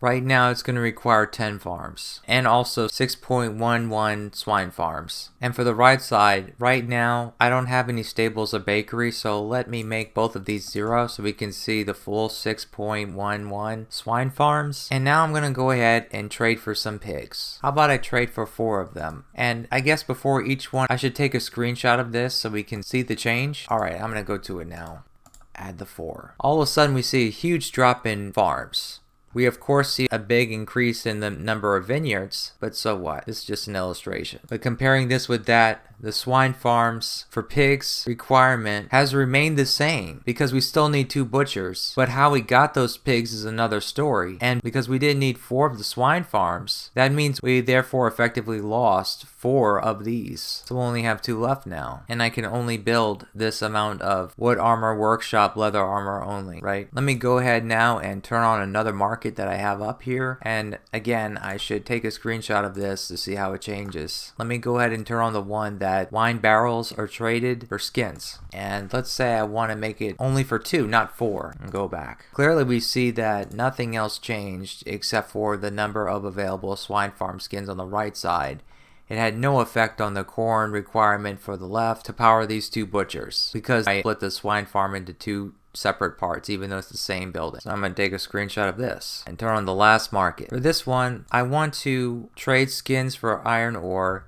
Right now it's going to require 10 farms and also 6.11 swine farms. And for the right side, right now I don't have any stables or bakery, so let me make both of these 0 so we can see the full 6.11 swine farms. And now I'm going to go ahead and trade for some pigs. How about I trade for 4 of them? And I guess before each one I should take a screenshot of this so we can see the change. Alright, I'm going to go to it now. Add the 4. All of a sudden we see a huge drop in farms. We of course see a big increase in the number of vineyards, but so what? This is just an illustration. But comparing this with that, the swine farms for pigs requirement has remained the same because we still need 2 butchers. But how we got those pigs is another story. And because we didn't need 4 of the swine farms, that means we therefore effectively lost 4 of these. So we'll only have 2 left now. And I can only build this amount of wood armor, workshop, leather armor only, right? Let me go ahead now and turn on another market that I have up here. And again, I should take a screenshot of this to see how it changes. Let me go ahead and turn on the one that wine barrels are traded for skins. And let's say I want to make it only for 2, not 4, and go back. Clearly we see that nothing else changed except for the number of available swine farm skins on the right side. It had no effect on the corn requirement for the left to power these 2 butchers because I split the swine farm into 2 separate parts even though it's the same building. So I'm going to take a screenshot of this and turn on the last market. For this one, I want to trade skins for iron ore,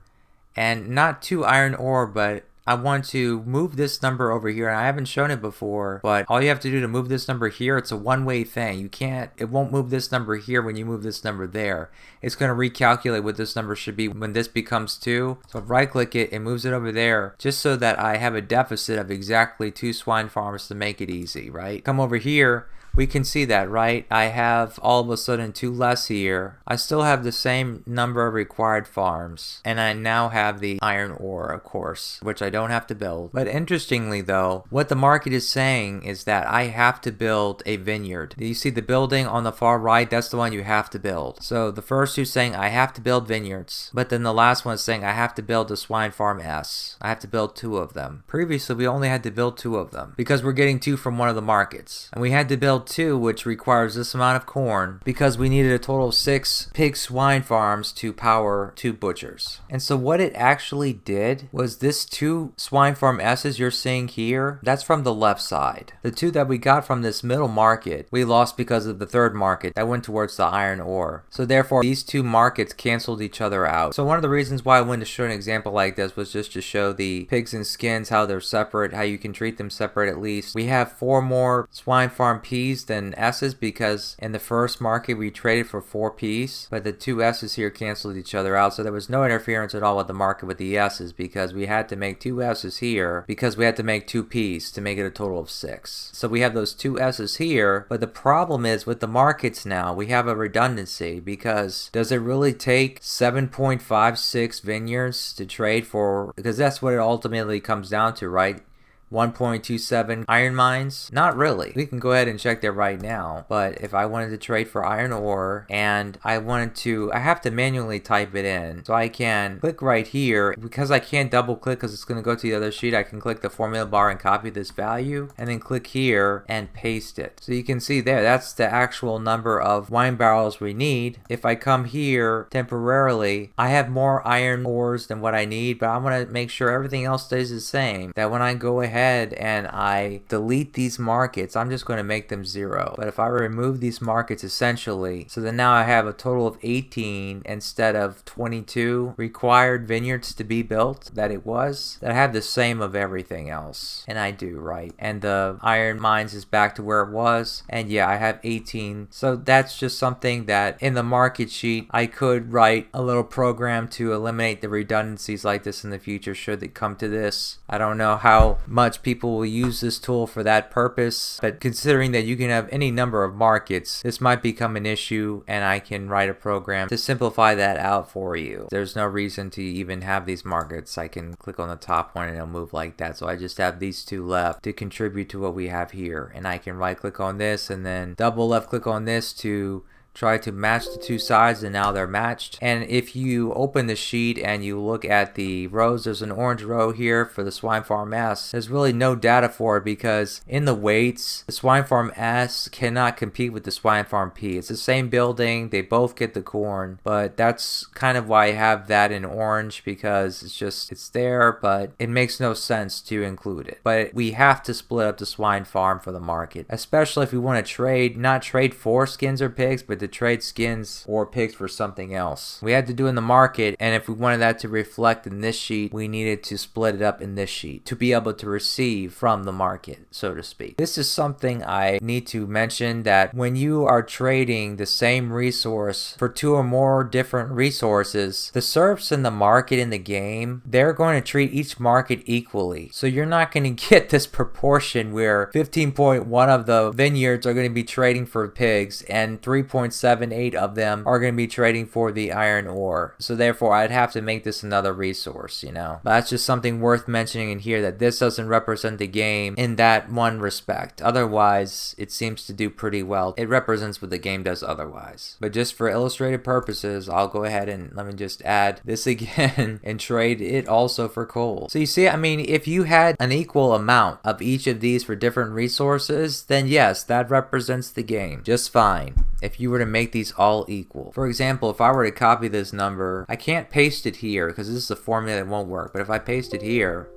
and not 2 iron ore, but I want to move this number over here, and I haven't shown it before, but all you have to do to move this number here, it's a one-way thing. It won't move this number here when you move this number there. It's going to recalculate what this number should be when this becomes 2. So right click it and moves it over there just so that I have a deficit of exactly 2 swine farms to make it easy, right? Come over here. We can see that, right? I have all of a sudden 2 less here. I still have the same number of required farms. And I now have the iron ore, of course, which I don't have to build. But interestingly though, what the market is saying is that I have to build a vineyard. You see the building on the far right? That's the one you have to build. So the first 2 saying I have to build vineyards. But then the last one is saying I have to build a swine farm S. I have to build 2 of them. Previously, we only had to build 2 of them because we're getting 2 from one of the markets. And we had to build 2, which requires this amount of corn because we needed a total of 6 pig swine farms to power 2 butchers. And so what it actually did was this 2 swine farm S's you're seeing here, that's from the left side. The 2 that we got from this middle market, we lost because of the third market that went towards the iron ore. So therefore, these 2 markets canceled each other out. So one of the reasons why I wanted to show an example like this was just to show the pigs and skins, how they're separate, how you can treat them separate at least. We have 4 more swine farm P's than S's because in the first market we traded for 4 P's, but the 2 S's here canceled each other out, so there was no interference at all with the market with the S's because we had to make 2 S's here because we had to make 2 P's to make it a total of 6. So we have those 2 S's here, but the problem is with the markets now we have a redundancy because does it really take 7.56 vineyards to trade for, because that's what it ultimately comes down to, right? 1.27 iron mines? Not really. We can go ahead and check that right now. But if I wanted to trade for iron ore and I have to manually type it in. So I can click right here. Because I can't double click because it's going to go to the other sheet, I can click the formula bar and copy this value and then click here and paste it. So you can see there, that's the actual number of wine barrels we need. If I come here temporarily, I have more iron ores than what I need, but I want to make sure everything else stays the same. That when I go ahead and I delete these markets, I'm just going to make them 0. But if I remove these markets essentially, so then now I have a total of 18 instead of 22 required vineyards to be built that I have the same of everything else. And I do, right? And the iron mines is back to where it was. And yeah, I have 18. So that's just something that in the market sheet, I could write a little program to eliminate the redundancies like this in the future should it come to this. I don't know how much people will use this tool for that purpose, but considering that you can have any number of markets, this might become an issue, and I can write a program to simplify that out for you. There's no reason to even have these markets. I can click on the top one and it'll move like that, so I just have these 2 left to contribute to what we have here, and I can right click on this and then double left click on this to try to match the two sides, and now they're matched. And if you open the sheet and you look at the rows, there's an orange row here for the swine farm S. There's really no data for it because in the weights, the swine farm S cannot compete with the swine farm P. It's the same building, they both get the corn, but that's kind of why I have that in orange, because it's there, but it makes no sense to include it. But we have to split up the swine farm for the market, especially if we want to trade, not trade for skins or pigs, but to trade skins or pigs for something else. We had to do in the market, and if we wanted that to reflect in this sheet, we needed to split it up in this sheet to be able to receive from the market, so to speak. This is something I need to mention, that when you are trading the same resource for two or more different resources, the serfs in the market in the game, they're going to treat each market equally. So you're not going to get this proportion where 15.1 of the vineyards are going to be trading for pigs and 3.78 of them are going to be trading for the iron ore. So therefore I'd have to make this another resource, you know. But that's just something worth mentioning in here, that this doesn't represent the game in that one respect. Otherwise, it seems to do pretty well. It represents what the game does otherwise. But just for illustrative purposes, I'll go ahead and let me just add this again and trade it also for coal. So you see, I mean, if you had an equal amount of each of these for different resources, then yes, that represents the game just fine. If you were to make these all equal. For example, if I were to copy this number, I can't paste it here because this is a formula that won't work. But if I paste it here,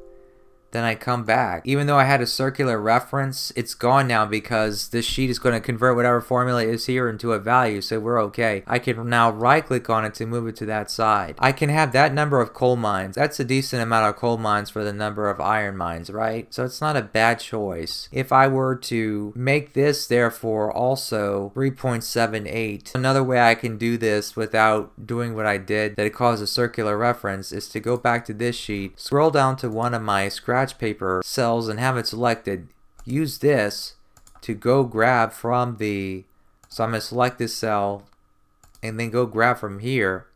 then I come back. Even though I had a circular reference, it's gone now because this sheet is going to convert whatever formula is here into a value, so we're okay. I can now right click on it to move it to that side. I can have that number of coal mines. That's a decent amount of coal mines for the number of iron mines, right? So it's not a bad choice. If I were to make this therefore also 3.78, another way I can do this without doing what I did that it caused a circular reference is to go back to this sheet, scroll down to one of my scratch paper cells and have it selected. Use this to go grab from the, so I'm going to select this cell and then go grab from here,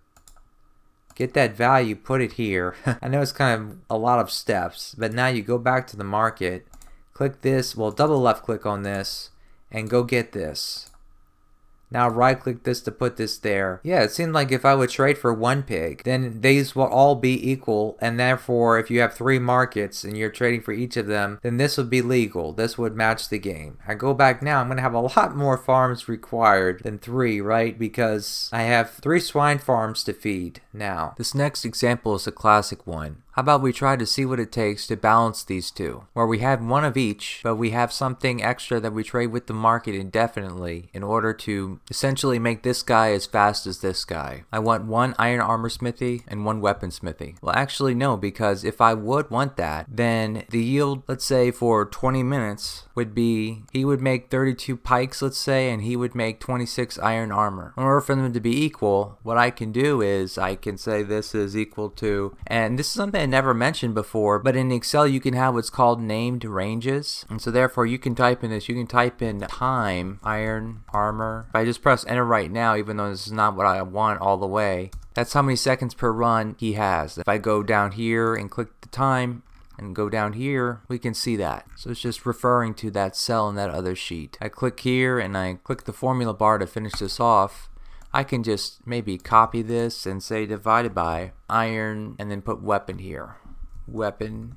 get that value, put it here. I know it's kind of a lot of steps, but now you go back to the market, click this, well, double left click on this and go get this. Now right click this to put this there. Yeah, it seemed like if I would trade for one pig, then these will all be equal, and therefore if you have 3 markets and you're trading for each of them, then this would be legal. This would match the game. I go back now, I'm going to have a lot more farms required than 3, right? Because I have 3 swine farms to feed now. This next example is a classic one. How about we try to see what it takes to balance these two, where we have one of each, but we have something extra that we trade with the market indefinitely in order to essentially make this guy as fast as this guy. I want 1 iron armor smithy and 1 weapon smithy. Well, actually no, because if I would want that, then the yield, let's say for 20 minutes, would be, he would make 32 pikes, let's say, and he would make 26 iron armor. In order for them to be equal, what I can do is I can say this is equal to, and this is something I never mentioned before, but in Excel you can have what's called named ranges, and so therefore you can type in this, you can type in time, iron armor. If I just press enter right now, even though this is not what I want all the way, that's how many seconds per run he has. If I go down here and click the time, and go down here, we can see that. So it's just referring to that cell in that other sheet. I click here and I click the formula bar to finish this off. I can just maybe copy this and say divided by iron and then put weapon here. Weapon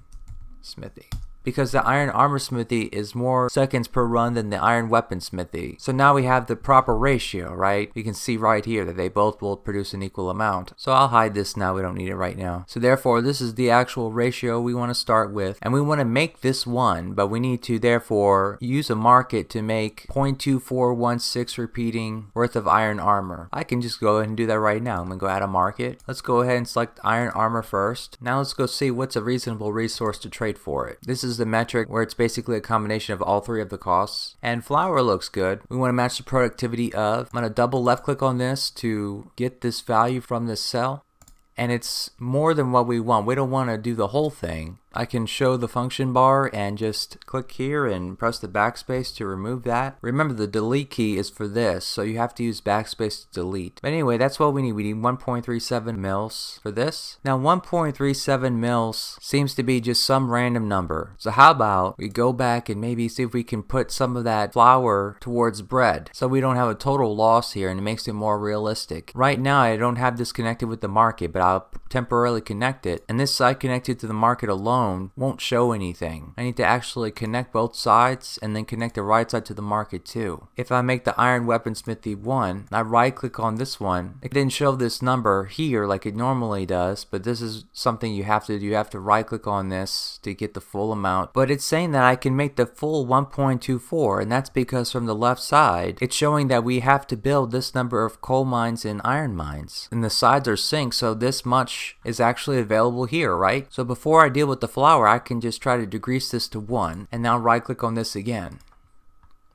smithy. Because the iron armor smithy is more seconds per run than the iron weapon smithy. So now we have the proper ratio, right? You can see right here that they both will produce an equal amount. So I'll hide this now, we don't need it right now. So therefore this is the actual ratio we want to start with, and we want to make this one, but we need to therefore use a market to make 0.2416 repeating worth of iron armor. I can just go ahead and do that right now. I'm going to go add a market. Let's go ahead and select iron armor first. Now let's go see what's a reasonable resource to trade for it. This is the metric where it's basically a combination of all 3 of the costs. And flour looks good. We want to match the productivity of. I'm going to double left click on this to get this value from this cell. And it's more than what we want. We don't want to do the whole thing. I can show the function bar and just click here and press the backspace to remove that. Remember, the delete key is for this, so you have to use backspace to delete. But anyway, that's what we need. We need 1.37 mils for this. Now 1.37 mils seems to be just some random number. So how about we go back and maybe see if we can put some of that flour towards bread, so we don't have a total loss here and it makes it more realistic. Right now I don't have this connected with the market, but I'll temporarily connect it, and this side connected to the market alone won't show anything. I need to actually connect both sides and then connect the right side to the market too. If I make the iron weaponsmithy 1, I right click on this one, it didn't show this number here like it normally does, but this is something you have to do. You have to right click on this to get the full amount, but it's saying that I can make the full 1.24, and that's because from the left side it's showing that we have to build this number of coal mines and iron mines, and the sides are synced, so this much is actually available here, right? So before I deal with the flour, I can just try to degrease this to 1, and now right click on this again.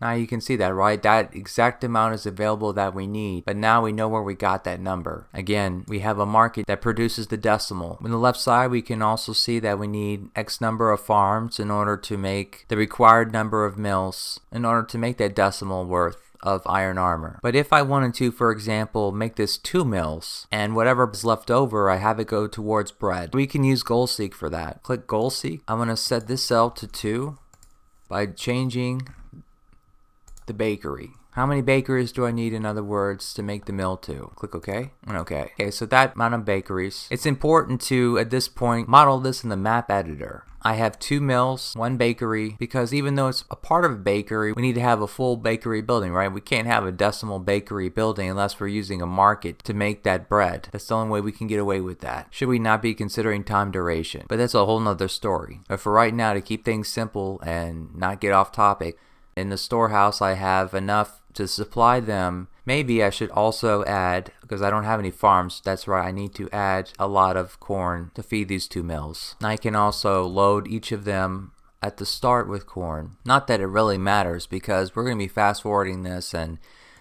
Now you can see that, right? That exact amount is available that we need, but now we know where we got that number. Again, we have a market that produces the decimal. On the left side, we can also see that we need X number of farms in order to make the required number of mills in order to make that decimal worth of iron armor. But if I wanted to, for example, make this 2 mils, and whatever is left over, I have it go towards bread, we can use goal seek for that. Click goal seek. I'm going to set this cell to 2 by changing the bakery. How many bakeries do I need, in other words, to make the mill to? Click OK. Okay. Okay, so that amount of bakeries. It's important to, at this point, model this in the map editor. I have 2 mills, 1 bakery, because even though it's a part of a bakery, we need to have a full bakery building, right? We can't have a decimal bakery building unless we're using a market to make that bread. That's the only way we can get away with that. Should we not be considering time duration? But that's a whole nother story. But for right now, to keep things simple and not get off topic, in the storehouse I have enough to supply them. Maybe I should also add, because I don't have any farms, that's right, I need to add a lot of corn to feed these 2 mills. I can also load each of them at the start with corn. Not that it really matters, because we're going to be fast forwarding this, and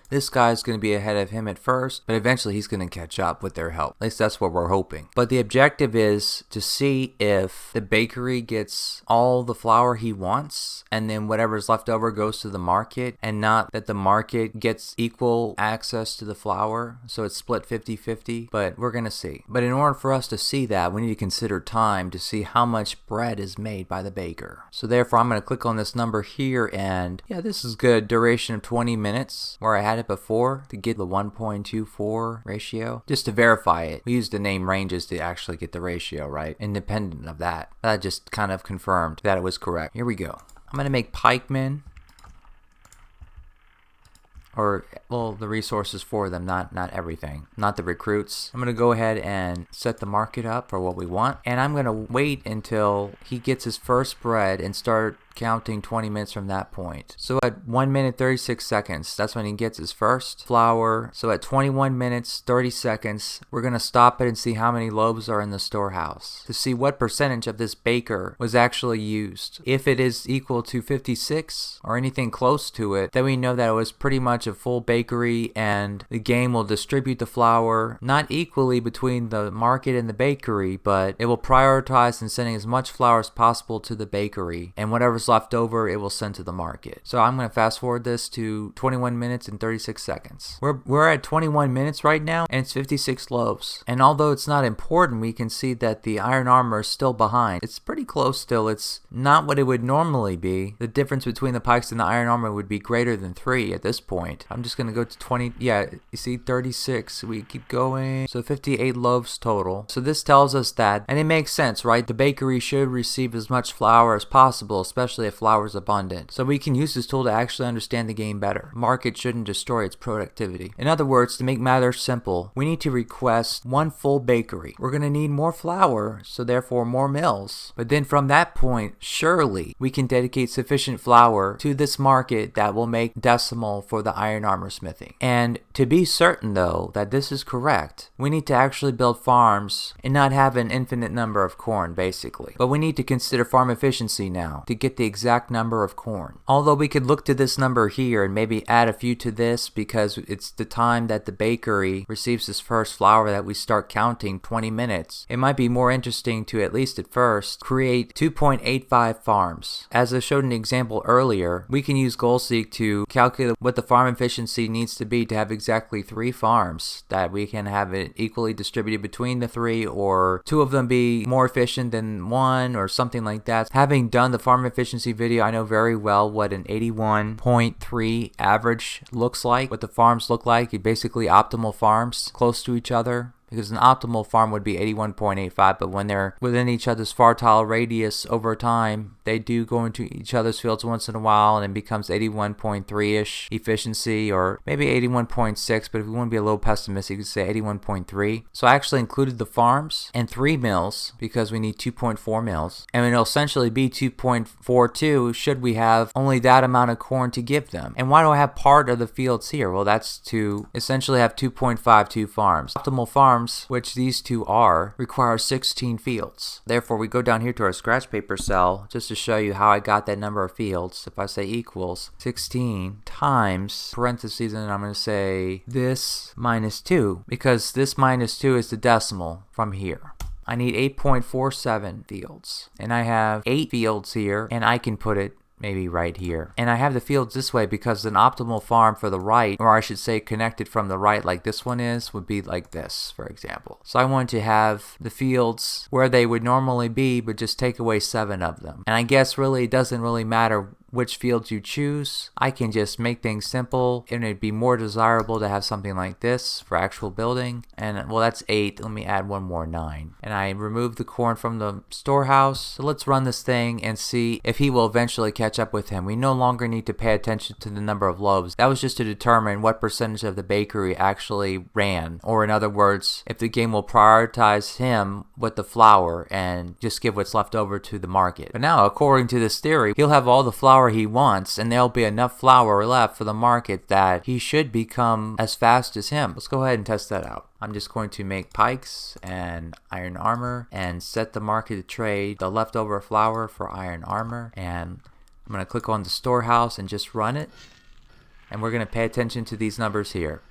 this guy's going to be ahead of him at first, but eventually he's going to catch up with their help. At least that's what we're hoping. But the objective is to see if the bakery gets all the flour he wants, and then whatever's left over goes to the market, and not that the market gets equal access to the flour, so it's split 50-50, but we're going to see. But in order for us to see that, we need to consider time to see how much bread is made by the baker. So therefore, I'm going to click on this number here, and yeah, this is good. Duration of 20 minutes, where I had it before to get the 1.24 ratio. Just to verify it, we used the name ranges to actually get the ratio, right? Independent of that. That just kind of confirmed that it was correct. Here we go. I'm going to make pikemen, or, well, the resources for them, not everything, not the recruits. I'm going to go ahead and set the market up for what we want, and I'm going to wait until he gets his first bread and start counting 20 minutes from that point. So at 1 minute 36 seconds, that's when he gets his first flour. So at 21 minutes 30 seconds, we're going to stop it and see how many loaves are in the storehouse to see what percentage of this baker was actually used. If it is equal to 56 or anything close to it, then we know that it was pretty much a full bakery, and the game will distribute the flour not equally between the market and the bakery, but it will prioritize in sending as much flour as possible to the bakery, and whatever's left over it will send to the market. So I'm going to fast forward this to 21 minutes and 36 seconds. We're at 21 minutes right now, and it's 56 loaves. And although it's not important, we can see that the iron armor is still behind. It's pretty close still. It's not what it would normally be. The difference between the pikes and the iron armor would be greater than 3 at this point. I'm just going to go to 20. Yeah, you see 36. We keep going. So 58 loaves total. So this tells us that, and it makes sense, right? The bakery should receive as much flour as possible, especially if flour is abundant. So we can use this tool to actually understand the game better. Market shouldn't destroy its productivity. In other words, to make matters simple, we need to request 1 full bakery. We're going to need more flour, so therefore more mills. But then from that point, surely we can dedicate sufficient flour to this market that will make decimal for the iron armor smithing. And to be certain though that this is correct, we need to actually build farms and not have an infinite number of corn basically. But we need to consider farm efficiency now to get the exact number of corn. Although we could look to this number here and maybe add a few to this because it's the time that the bakery receives this first flour that we start counting 20 minutes. It might be more interesting to, at least at first, create 2.85 farms. As I showed an example earlier, we can use GoalSeek to calculate what the farm efficiency needs to be to have exactly 3 farms, that we can have it equally distributed between the 3, or 2 of them be more efficient than 1, or something like that. Having done the farm efficiency video, I know very well what an 81.3 average looks like, what the farms look like. Basically optimal farms close to each other, because an optimal farm would be 81.85, but when they're within each other's fertile radius over time, they do go into each other's fields once in a while, and it becomes 81.3-ish efficiency, or maybe 81.6, but if we want to be a little pessimistic, you could say 81.3. So I actually included the farms and 3 mills, because we need 2.4 mills, and it'll essentially be 2.42 should we have only that amount of corn to give them. And why do I have part of the fields here? Well, that's to essentially have 2.52 farms. Optimal farms, which these 2 are, require 16 fields. Therefore, we go down here to our scratch paper cell just to show you how I got that number of fields. If I say equals 16 times parentheses, and I'm going to say this minus 2, because this minus 2 is the decimal from here. I need 8.47 fields, and I have 8 fields here, and I can put it maybe right here. And I have the fields this way because an optimal farm for the right, or I should say connected from the right like this one is, would be like this, for example. So I want to have the fields where they would normally be, but just take away 7 of them. And I guess really it doesn't really matter which fields you choose. I can just make things simple, and it'd be more desirable to have something like this for actual building. And well, that's 8. Let me add one more, 9. And I remove the corn from the storehouse. So let's run this thing and see if he will eventually catch up with him. We no longer need to pay attention to the number of loaves. That was just to determine what percentage of the bakery actually ran, or in other words, if the game will prioritize him with the flour and just give what's left over to the market. But now, according to this theory, he'll have all the flour he wants, and there'll be enough flour left for the market that he should become as fast as him. Let's go ahead and test that out. I'm just going to make pikes and iron armor and set the market to trade the leftover flour for iron armor, and I'm going to click on the storehouse and just run it, and we're going to pay attention to these numbers here.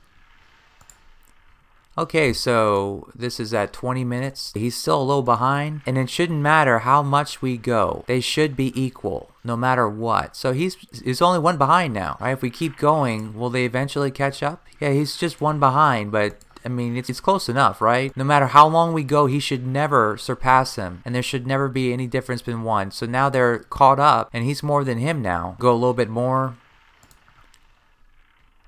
Okay, so this is at 20 minutes. He's still a little behind, and it shouldn't matter how much we go. They should be equal, no matter what. So he's only 1 behind now, right? If we keep going, will they eventually catch up? Yeah, he's just 1 behind, but I mean, it's close enough, right? No matter how long we go, he should never surpass him, and there should never be any difference between 1. So now they're caught up, and he's more than him now. Go a little bit more.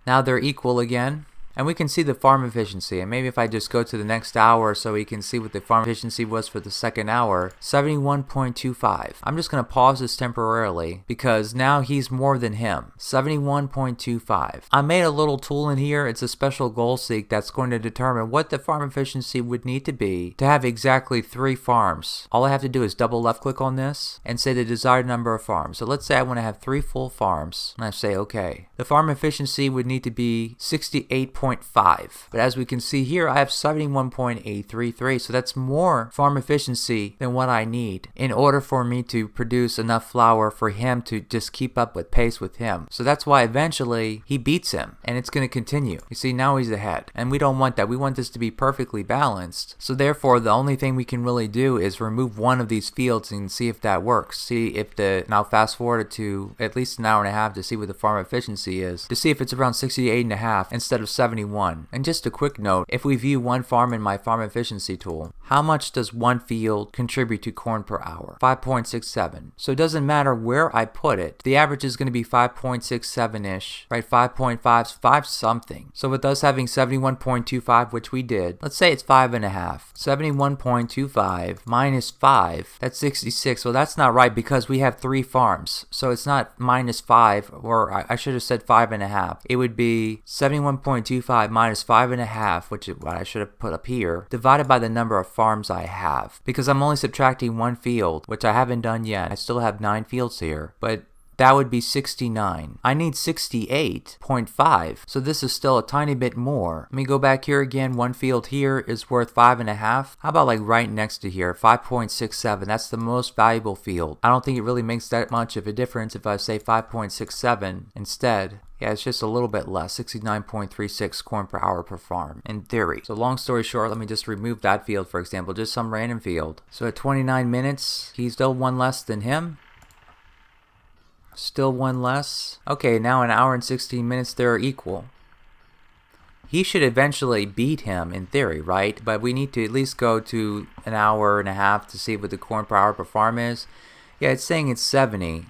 Now they're equal again. And we can see the farm efficiency, and maybe if I just go to the next hour so we can see what the farm efficiency was for the second hour, 71.25. I'm just going to pause this temporarily because now he's more than him, 71.25. I made a little tool in here. It's a special GoalSeek that's going to determine what the farm efficiency would need to be to have exactly 3 farms. All I have to do is double left click on this and say the desired number of farms. So let's say I want to have 3 full farms, and I say okay. The farm efficiency would need to be 68.5. But as we can see here, I have 71.833, so that's more farm efficiency than what I need in order for me to produce enough flour for him to just keep up with pace with him. So that's why eventually he beats him, and it's going to continue. You see, now he's ahead, and we don't want that. We want this to be perfectly balanced. So therefore, the only thing we can really do is remove one of these fields and see if that works. See if now fast forward to at least an hour and a half to see what the farm efficiency is, to see if it's around 68.5 instead of 71. And just a quick note, if we view one farm in my farm efficiency tool, how much does one field contribute to corn per hour? 5.67. So it doesn't matter where I put it, the average is going to be 5.67-ish, right? 5.5 is 5 something. So with us having 71.25, which we did, let's say it's 5.5. 71.25 minus 5, that's 66. Well, that's not right because we have 3 farms. So it's not minus 5, or I should have said 5.5. It would be 71.25 minus 5.5, which is what I should have put up here, divided by the number of farms I have. Because I'm only subtracting 1 field, which I haven't done yet. I still have 9 fields here, but that would be 69. I need 68.5, so this is still a tiny bit more. Let me go back here again. One field here is worth 5.5. How about like right next to here, 5.67? That's the most valuable field. I don't think it really makes that much of a difference if I say 5.67 instead. Yeah, it's just a little bit less, 69.36 corn per hour per farm, in theory. So long story short, let me just remove that field, for example, just some random field. So at 29 minutes, he's still one less than him. Still one less. Okay, now an hour and 16 minutes, they're equal. He should eventually beat him in theory, right? But we need to at least go to an hour and a half to see what the corn per hour per farm is. Yeah, it's saying it's 70.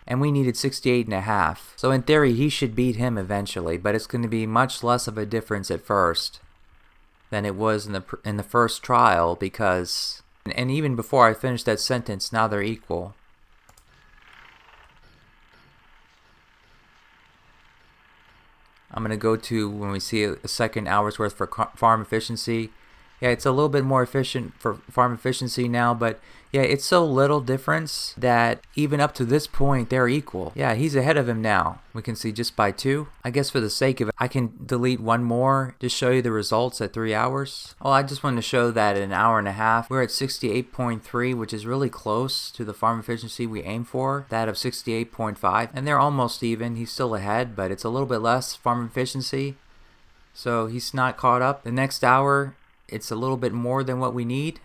And we needed 68.5. So in theory, he should beat him eventually, but it's going to be much less of a difference at first than it was in the first trial, because, and even before I finished that sentence, now they're equal. I'm going to go to when we see a second hour's worth for farm efficiency. Yeah, it's a little bit more efficient for farm efficiency now, but yeah, it's so little difference that even up to this point, they're equal. Yeah, he's ahead of him now. We can see just by 2. I guess for the sake of it, I can delete one more to show you the results at 3 hours. Well, I just wanted to show that in an hour and a half, we're at 68.3, which is really close to the farm efficiency we aim for, that of 68.5. And they're almost even. He's still ahead, but it's a little bit less farm efficiency. So he's not caught up. The next hour, it's a little bit more than what we need,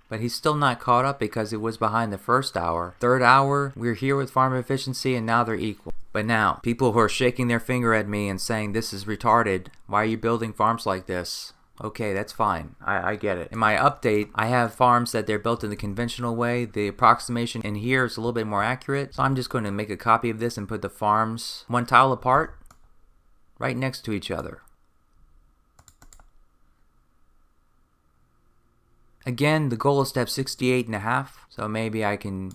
but he's still not caught up because it was behind the first hour. Third hour, we're here with farm efficiency, and now they're equal. But now, people who are shaking their finger at me and saying this is retarded, why are you building farms like this? Okay, that's fine. I get it. In my update, I have farms that they're built in the conventional way. The approximation in here is a little bit more accurate. So I'm just going to make a copy of this and put the farms one tile apart, right next to each other. Again, the goal is to have 68.5, so maybe I can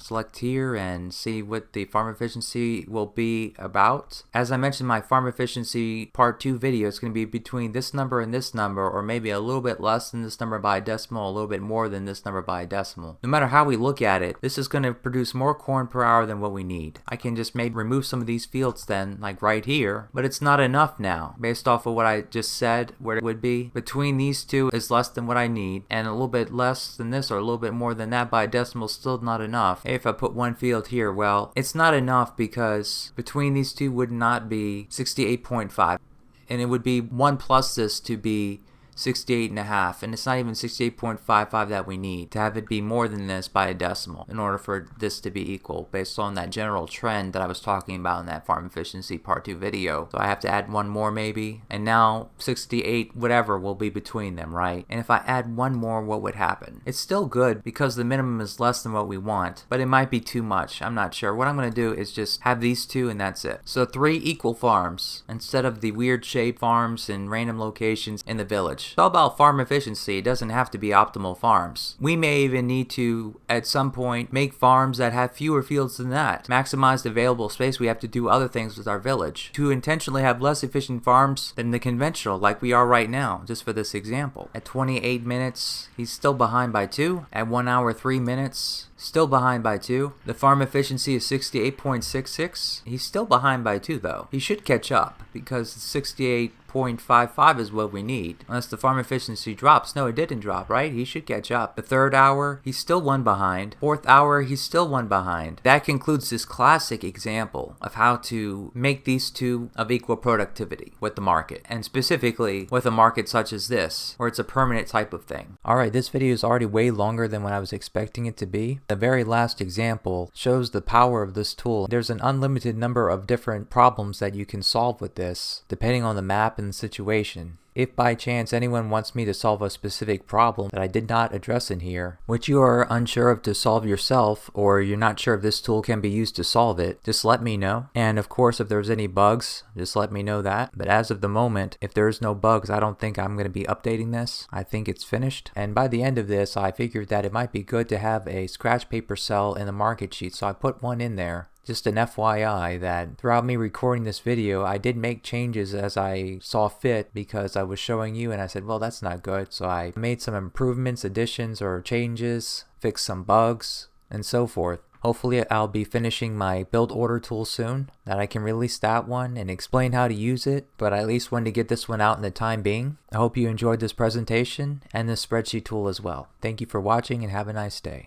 select here and see what the farm efficiency will be about. As I mentioned in my farm efficiency part 2 video, it's going to be between this number and this number, or maybe a little bit less than this number by a decimal, a little bit more than this number by a decimal. No matter how we look at it, this is going to produce more corn per hour than what we need. I can just maybe remove some of these fields then, like right here, but it's not enough now. Based off of what I just said, where it would be between these two is less than what I need, and a little bit less than this or a little bit more than that by a decimal is still not enough. If I put one field here, well, it's not enough because between these two would not be 68.5, and it would be 1 plus this to be 68.5, and it's not even 68.55 that we need to have it be more than this by a decimal in order for this to be equal based on that general trend that I was talking about in that farm efficiency part 2 video. So I have to add one more maybe, and now 68 whatever will be between them, right? And if I add one more, what would happen? It's still good because the minimum is less than what we want, but it might be too much. I'm not sure. What I'm going to do is just have these two and that's it. So 3 equal farms instead of the weird shaped farms in random locations in the village. It's all about farm efficiency. It doesn't have to be optimal farms. We may even need to, at some point, make farms that have fewer fields than that. Maximize the available space. We have to do other things with our village to intentionally have less efficient farms than the conventional, like we are right now, just for this example. At 28 minutes, he's still behind by 2. At 1 hour 3 minutes, still behind by 2. The farm efficiency is 68.66. He's still behind by 2 though. He should catch up because 68.55 is what we need. Unless the farm efficiency drops. No, it didn't drop, right? He should catch up. The 3rd hour, he's still 1 behind. 4th hour, he's still 1 behind. That concludes this classic example of how to make these two of equal productivity with the market, and specifically with a market such as this, where it's a permanent type of thing. Alright, this video is already way longer than what I was expecting it to be. The very last example shows the power of this tool. There's an unlimited number of different problems that you can solve with this, depending on the map and the situation. If by chance anyone wants me to solve a specific problem that I did not address in here, which you are unsure of to solve yourself, or you're not sure if this tool can be used to solve it, just let me know. And of course, if there's any bugs, just let me know that. But as of the moment, if there's no bugs, I don't think I'm going to be updating this. I think it's finished. And by the end of this, I figured that it might be good to have a scratch paper cell in the market sheet, so I put one in there. Just an FYI that throughout me recording this video, I did make changes as I saw fit because I was showing you and I said, well, that's not good. So I made some improvements, additions, or changes, fixed some bugs, and so forth. Hopefully I'll be finishing my build order tool soon, that I can release that one and explain how to use it, but I at least wanted to get this one out in the time being. I hope you enjoyed this presentation and this spreadsheet tool as well. Thank you for watching and have a nice day.